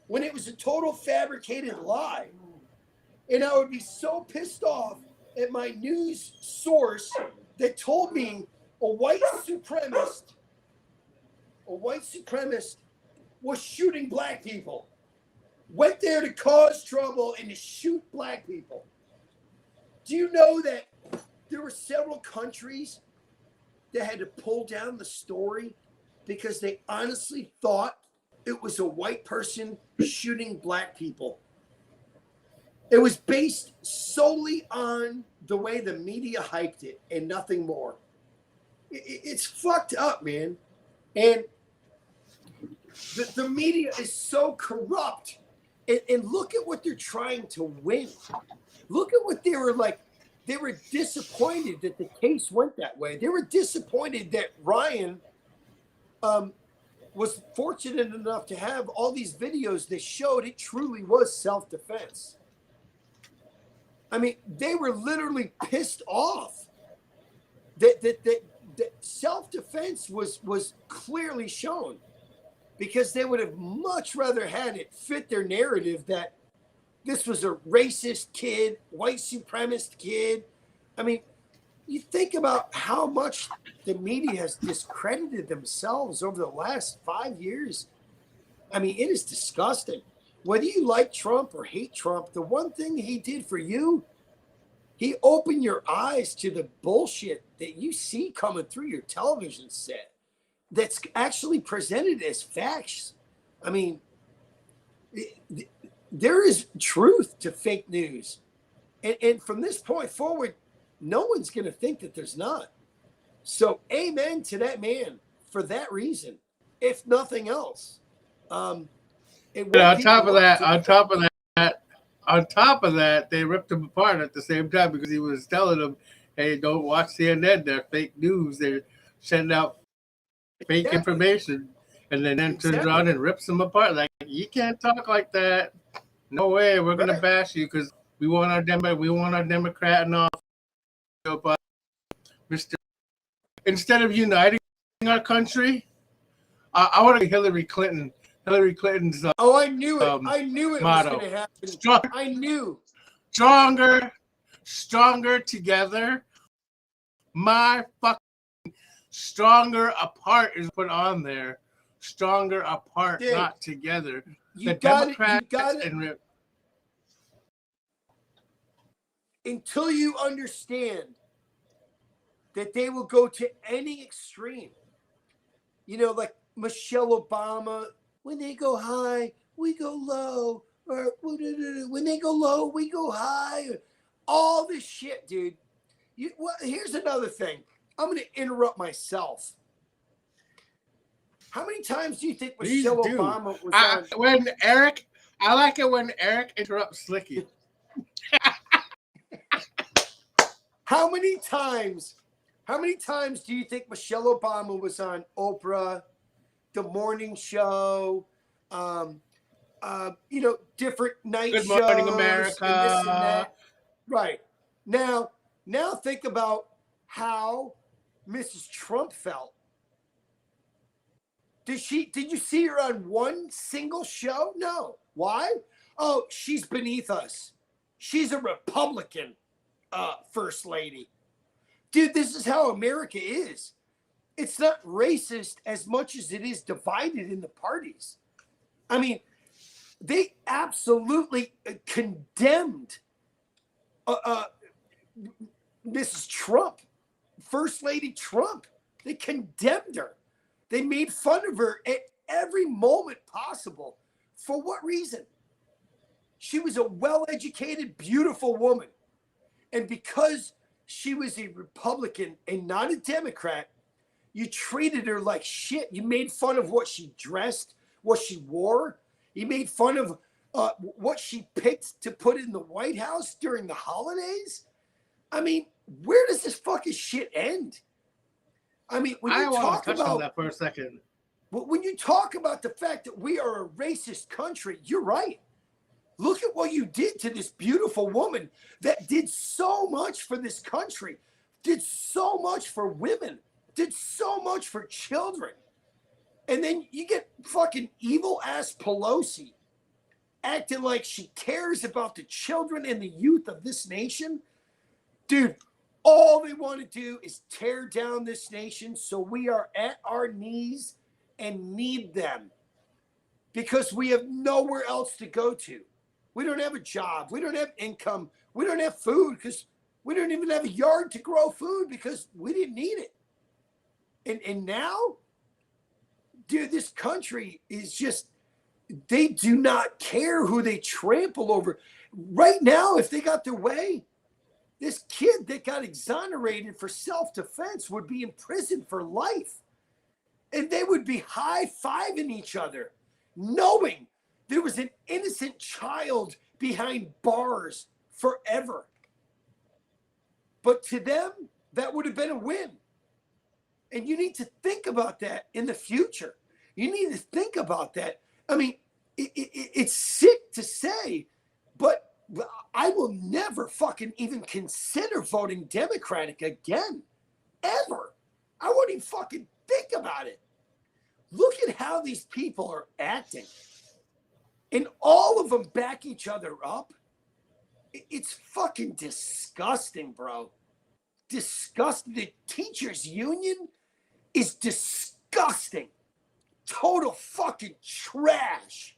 [SPEAKER 1] when it was a total fabricated lie. And I would be so pissed off at my news source that told me a white supremacist was shooting black people, went there to cause trouble and to shoot black people. Do you know that there were several countries that had to pull down the story because they honestly thought it was a white person shooting black people? It was based solely on the way the media hyped it and nothing more. It's fucked up, man. And the media is so corrupt. And look at what they're trying to win. Look at what they were like. They were disappointed that the case went that way. They were disappointed that Ryan was fortunate enough to have all these videos that showed it truly was self-defense. I mean, they were literally pissed off that self-defense was clearly shown, because they would have much rather had it fit their narrative that this was a racist kid, white supremacist kid. I mean, you think about how much the media has discredited themselves over the last 5 years. I mean, it is disgusting. Whether you like Trump or hate Trump, the one thing he did for you, he opened your eyes to the bullshit that you see coming through your television set that's actually presented as facts. I mean, there is truth to fake news. And from this point forward, no one's going to think that there's not. So amen to that man for that reason, if nothing else.
[SPEAKER 2] On top of that, they ripped him apart at the same time because he was telling them, hey, don't watch CNN. They're fake news. They're sending out fake information. And then turns around and rips them apart. Like, you can't talk like that. No way. We're going to bash you because we want our Democrat and all. But instead of uniting our country, I want to Hillary Clinton. Hillary Clinton's
[SPEAKER 1] I knew it. I knew it
[SPEAKER 2] motto.
[SPEAKER 1] Was going to happen. I knew.
[SPEAKER 2] Stronger together. My fucking stronger apart is put on there. Stronger apart, Dude, not together.
[SPEAKER 1] You got it. Until you understand that they will go to any extreme. You know, like Michelle Obama, when they go high, we go low. Or when they go low, we go high. All this shit, dude. Here's another thing. I'm going to interrupt myself. How many times do you think Michelle Obama was on?
[SPEAKER 2] I like it when Eric interrupts Slicky.
[SPEAKER 1] How many times do you think Michelle Obama was on Oprah, The Morning Show, different night shows?
[SPEAKER 2] Good Morning America.
[SPEAKER 1] And this and that. Right. Now think about how Mrs. Trump felt. Did you see her on one single show? No. Why? Oh, she's beneath us. She's a Republican first lady. Dude, this is how America is. It's not racist as much as it is divided in the parties. I mean, they absolutely condemned Mrs. Trump, First Lady Trump. They condemned her. They made fun of her at every moment possible. For what reason? She was a well-educated, beautiful woman. And because she was a Republican and not a Democrat, you treated her like shit. You made fun of what she dressed, what she wore. You made fun of what she picked to put in the White House during the holidays. I mean, where does this fucking shit end? I mean, when you talk about
[SPEAKER 2] that for a second.
[SPEAKER 1] When you talk about the fact that we are a racist country, you're right. Look at what you did to this beautiful woman that did so much for this country, did so much for women, did so much for children. And then you get fucking evil ass Pelosi acting like she cares about the children and the youth of this nation. Dude, all they want to do is tear down this nation, so we are at our knees and need them because we have nowhere else to go to. We don't have a job. We don't have income. We don't have food because we don't even have a yard to grow food because we didn't need it. And now, dude, this country is just, they do not care who they trample over. Right now, if they got their way, this kid that got exonerated for self-defense would be in prison for life. And they would be high-fiving each other, knowing there was an innocent child behind bars forever. But to them, that would have been a win. And you need to think about that in the future. You need to think about that. I mean, it's sick to say, but I will never fucking even consider voting Democratic again. Ever. I won't even fucking think about it. Look at how these people are acting. And all of them back each other up. It's fucking disgusting, bro. Disgusting. The teachers' union is disgusting. Total fucking trash.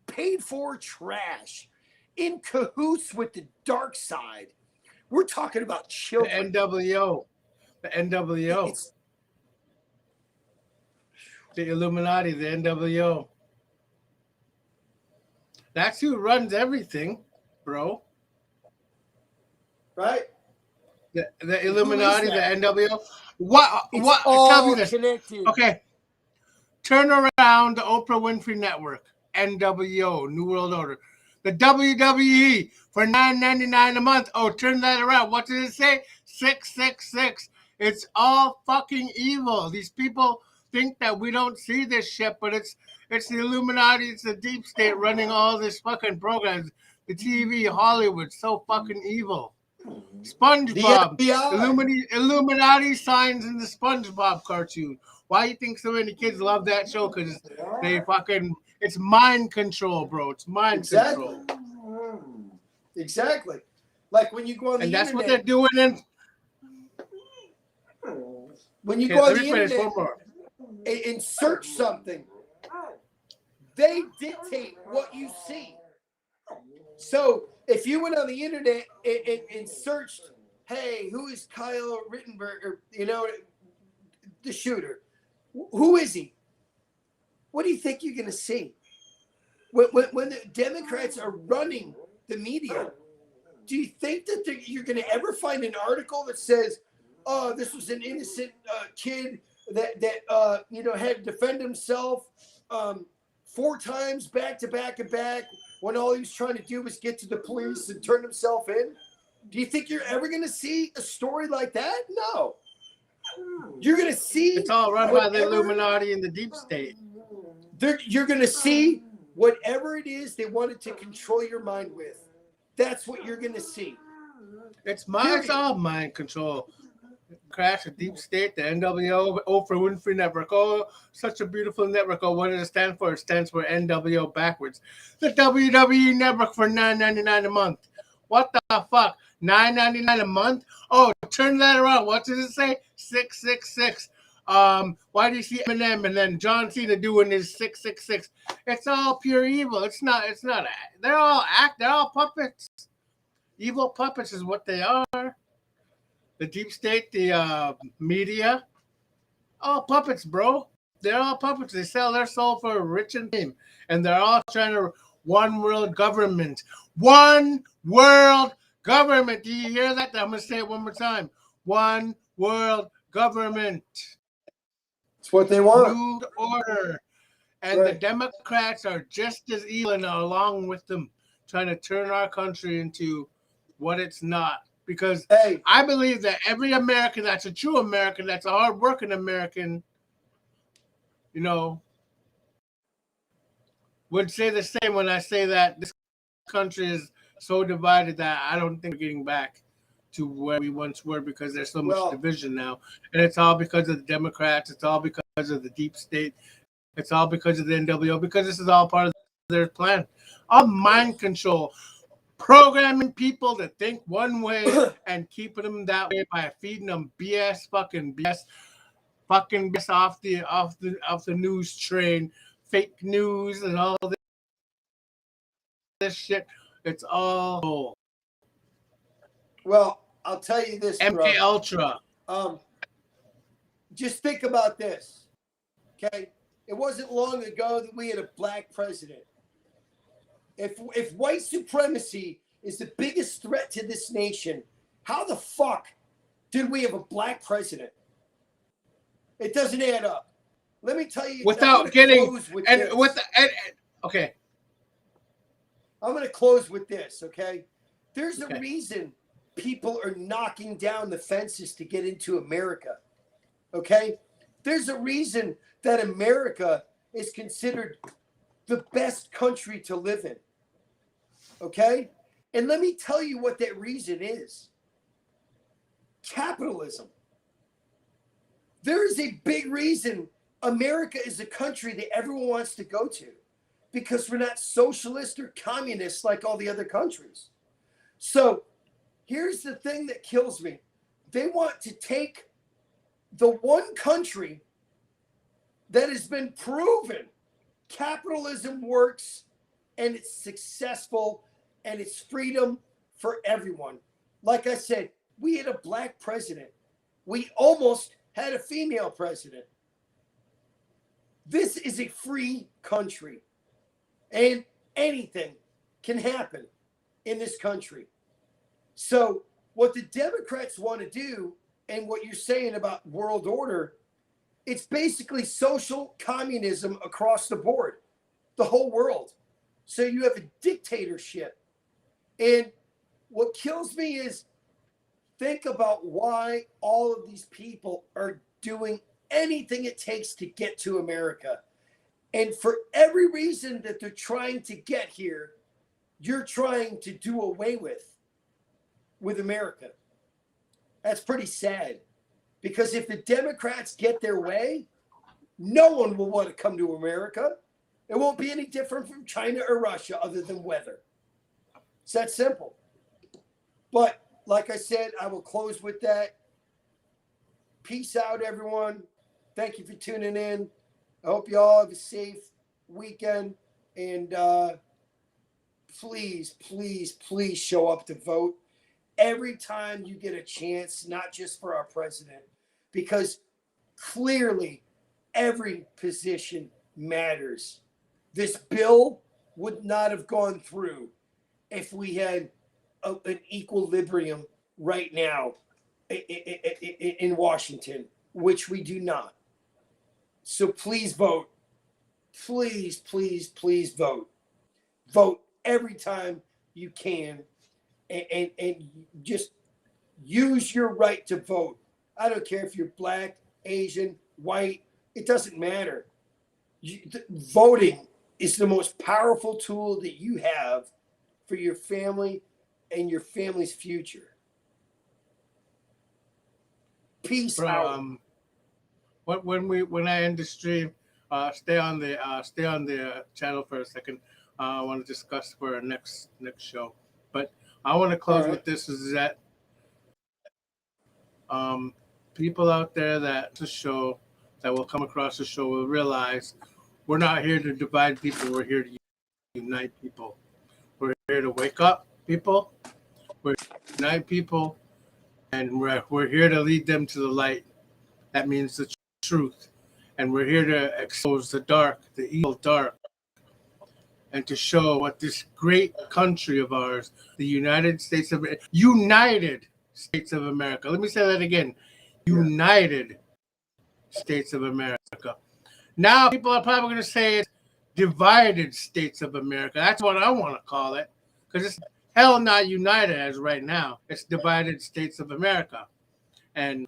[SPEAKER 1] Paid for trash. In cahoots with the dark side. We're talking about
[SPEAKER 2] The
[SPEAKER 1] children.
[SPEAKER 2] NWO. The NWO.
[SPEAKER 1] It's,
[SPEAKER 2] The Illuminati, the NWO. That's who runs everything, bro.
[SPEAKER 1] right?
[SPEAKER 2] The Illuminati, the
[SPEAKER 1] that?
[SPEAKER 2] NWO. What?
[SPEAKER 1] It's
[SPEAKER 2] What?
[SPEAKER 1] all
[SPEAKER 2] Tell me this.
[SPEAKER 1] connected.
[SPEAKER 2] Okay. Turn around the Oprah Winfrey Network, NWO, New World Order. The WWE for $9.99 a month. Oh, turn that around. What did it say? 666. It's all fucking evil. These people think that we don't see this shit, but it's the Illuminati, it's the deep state running all this fucking programs. The TV, Hollywood, so fucking evil. SpongeBob,
[SPEAKER 1] The FBI.
[SPEAKER 2] Illuminati signs in the SpongeBob cartoon. Why you think so many kids love that show? Because they fucking, it's mind control, bro. It's mind control.
[SPEAKER 1] Exactly. Like when you go on the
[SPEAKER 2] And that's what
[SPEAKER 1] internet.
[SPEAKER 2] they're doing.
[SPEAKER 1] When you
[SPEAKER 2] Okay,
[SPEAKER 1] go on
[SPEAKER 2] let
[SPEAKER 1] the
[SPEAKER 2] me finish
[SPEAKER 1] internet
[SPEAKER 2] one more.
[SPEAKER 1] and search something, they dictate what you see. So if you went on the internet and searched, hey, who is Kyle Rittenberg, or, you know, the shooter? Who is he? What do you think you're going to see? When the Democrats are running the media, do you think that you're going to ever find an article that says, oh, this was an innocent kid that had to defend himself 4 times back to back and back when all he was trying to do was get to the police and turn himself in? Do you think you're ever going to see a story like that? No. You're going to see.
[SPEAKER 2] It's all run by the Illuminati and the deep state.
[SPEAKER 1] You're going to see whatever it is they wanted to control your mind with. That's what you're going to see.
[SPEAKER 2] It's all mind control. Crash, the deep state, the NWO, Oprah Winfrey Network. Oh, such a beautiful network. Oh, what does it stand for? It stands for NWO backwards. The WWE Network for $9.99 a month. What the fuck? $9.99 a month? Oh, turn that around. What does it say? 666. Why do you see Eminem and then John Cena doing his 666? It's all pure evil. It's not. They're all puppets. Evil puppets is what they are. The deep state, the media, all puppets, bro. They're all puppets. They sell their soul for a rich and fame. And they're all trying to one world government. One world government. Do you hear that? I'm going to say it one more time. One world government.
[SPEAKER 1] It's what they want.
[SPEAKER 2] New order. And
[SPEAKER 1] Right.
[SPEAKER 2] the Democrats are just as evil and along with them, trying to turn our country into what it's not. Because I believe that every American that's a true American, that's a hardworking American, would say the same when I say that this country is so divided that I don't think we're getting back to where we once were, because there's so much division now. And it's all because of the Democrats. It's all because of the deep state. It's all because of the NWO, because this is all part of their plan. All mind control. Programming people to think one way and keeping them that way by feeding them BS off the news train, fake news and all this shit. It's all.
[SPEAKER 1] Well, I'll tell you this,
[SPEAKER 2] MK Ultra.
[SPEAKER 1] Just think about this, okay? It wasn't long ago that we had a black president. If white supremacy is the biggest threat to this nation, how the fuck did we have a black president? It doesn't add up. Let me tell you.
[SPEAKER 2] Without getting okay.
[SPEAKER 1] I'm going to close with this, okay? There's a reason people are knocking down the fences to get into America, okay? There's a reason that America is considered the best country to live in, okay? And let me tell you what that reason is. Capitalism. There is a big reason America is a country that everyone wants to go to, because we're not socialist or communist like all the other countries. So here's the thing that kills me. They want to take the one country that has been proven capitalism works and it's successful and it's freedom for everyone. Like I said, we had a black president. We almost had a female president. This is a free country, and anything can happen in this country. So what the Democrats want to do, and what you're saying about world order, it's basically social communism across the board, the whole world. So you have a dictatorship. And what kills me is, think about why all of these people are doing anything it takes to get to America. And for every reason that they're trying to get here, you're trying to do away with America. That's pretty sad. Because if the Democrats get their way, no one will want to come to America. It won't be any different from China or Russia other than weather. It's that simple. But like I said, I will close with that. Peace out, everyone. Thank you for tuning in. I hope you all have a safe weekend. And please, please, please show up to vote every time you get a chance, not just for our president, because clearly every position matters. This bill would not have gone through if we had an equilibrium right now in Washington, which we do not. So please vote. Please, please, please vote. Vote every time you can, and just use your right to vote. I don't care if you're black, Asian, white, it doesn't matter. Voting is the most powerful tool that you have for your family and your family's future. Peace out.
[SPEAKER 2] When I end the stream, stay on the channel for a second. I want to discuss for our next show, but I want to close with this: is that people out there that will come across the show will realize we're not here to divide people. We're here to unite people. We're here to wake up people. We're here to unite people, and we're here to lead them to the light. That means the truth. And we're here to expose the dark, the evil dark, and to show what this great country of ours, the United States of America. Let me say that again. United States of America. Now people are probably going to say it's divided States of America. That's what I want to call it, because it's hell not united as right now. It's divided States of America. And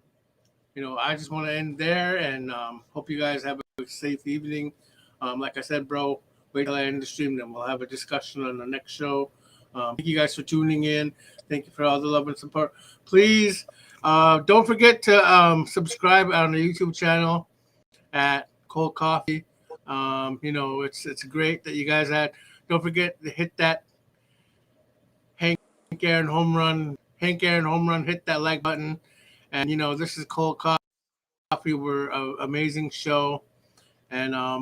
[SPEAKER 2] I just want to end there, and hope you guys have a safe evening. Like I said, bro, wait till I end the stream, then we'll have a discussion on the next show. Thank you guys for tuning in. Thank you for all the love and support. Please don't forget to subscribe on the YouTube channel at Cold Coffee. It's great that you guys had. Don't forget to hit that Hank Aaron home run. Hit that like button. And this is Cold Coffee. We're an amazing show, and I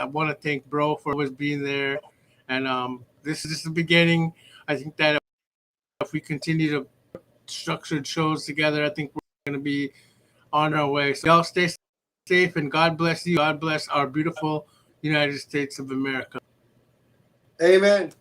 [SPEAKER 2] want to thank Bro for always being there. And this is the beginning. I think that if we continue to put structured shows together, I think we're going to be on our way. So y'all stay safe, and God bless you. God bless our beautiful United States of America.
[SPEAKER 1] Amen.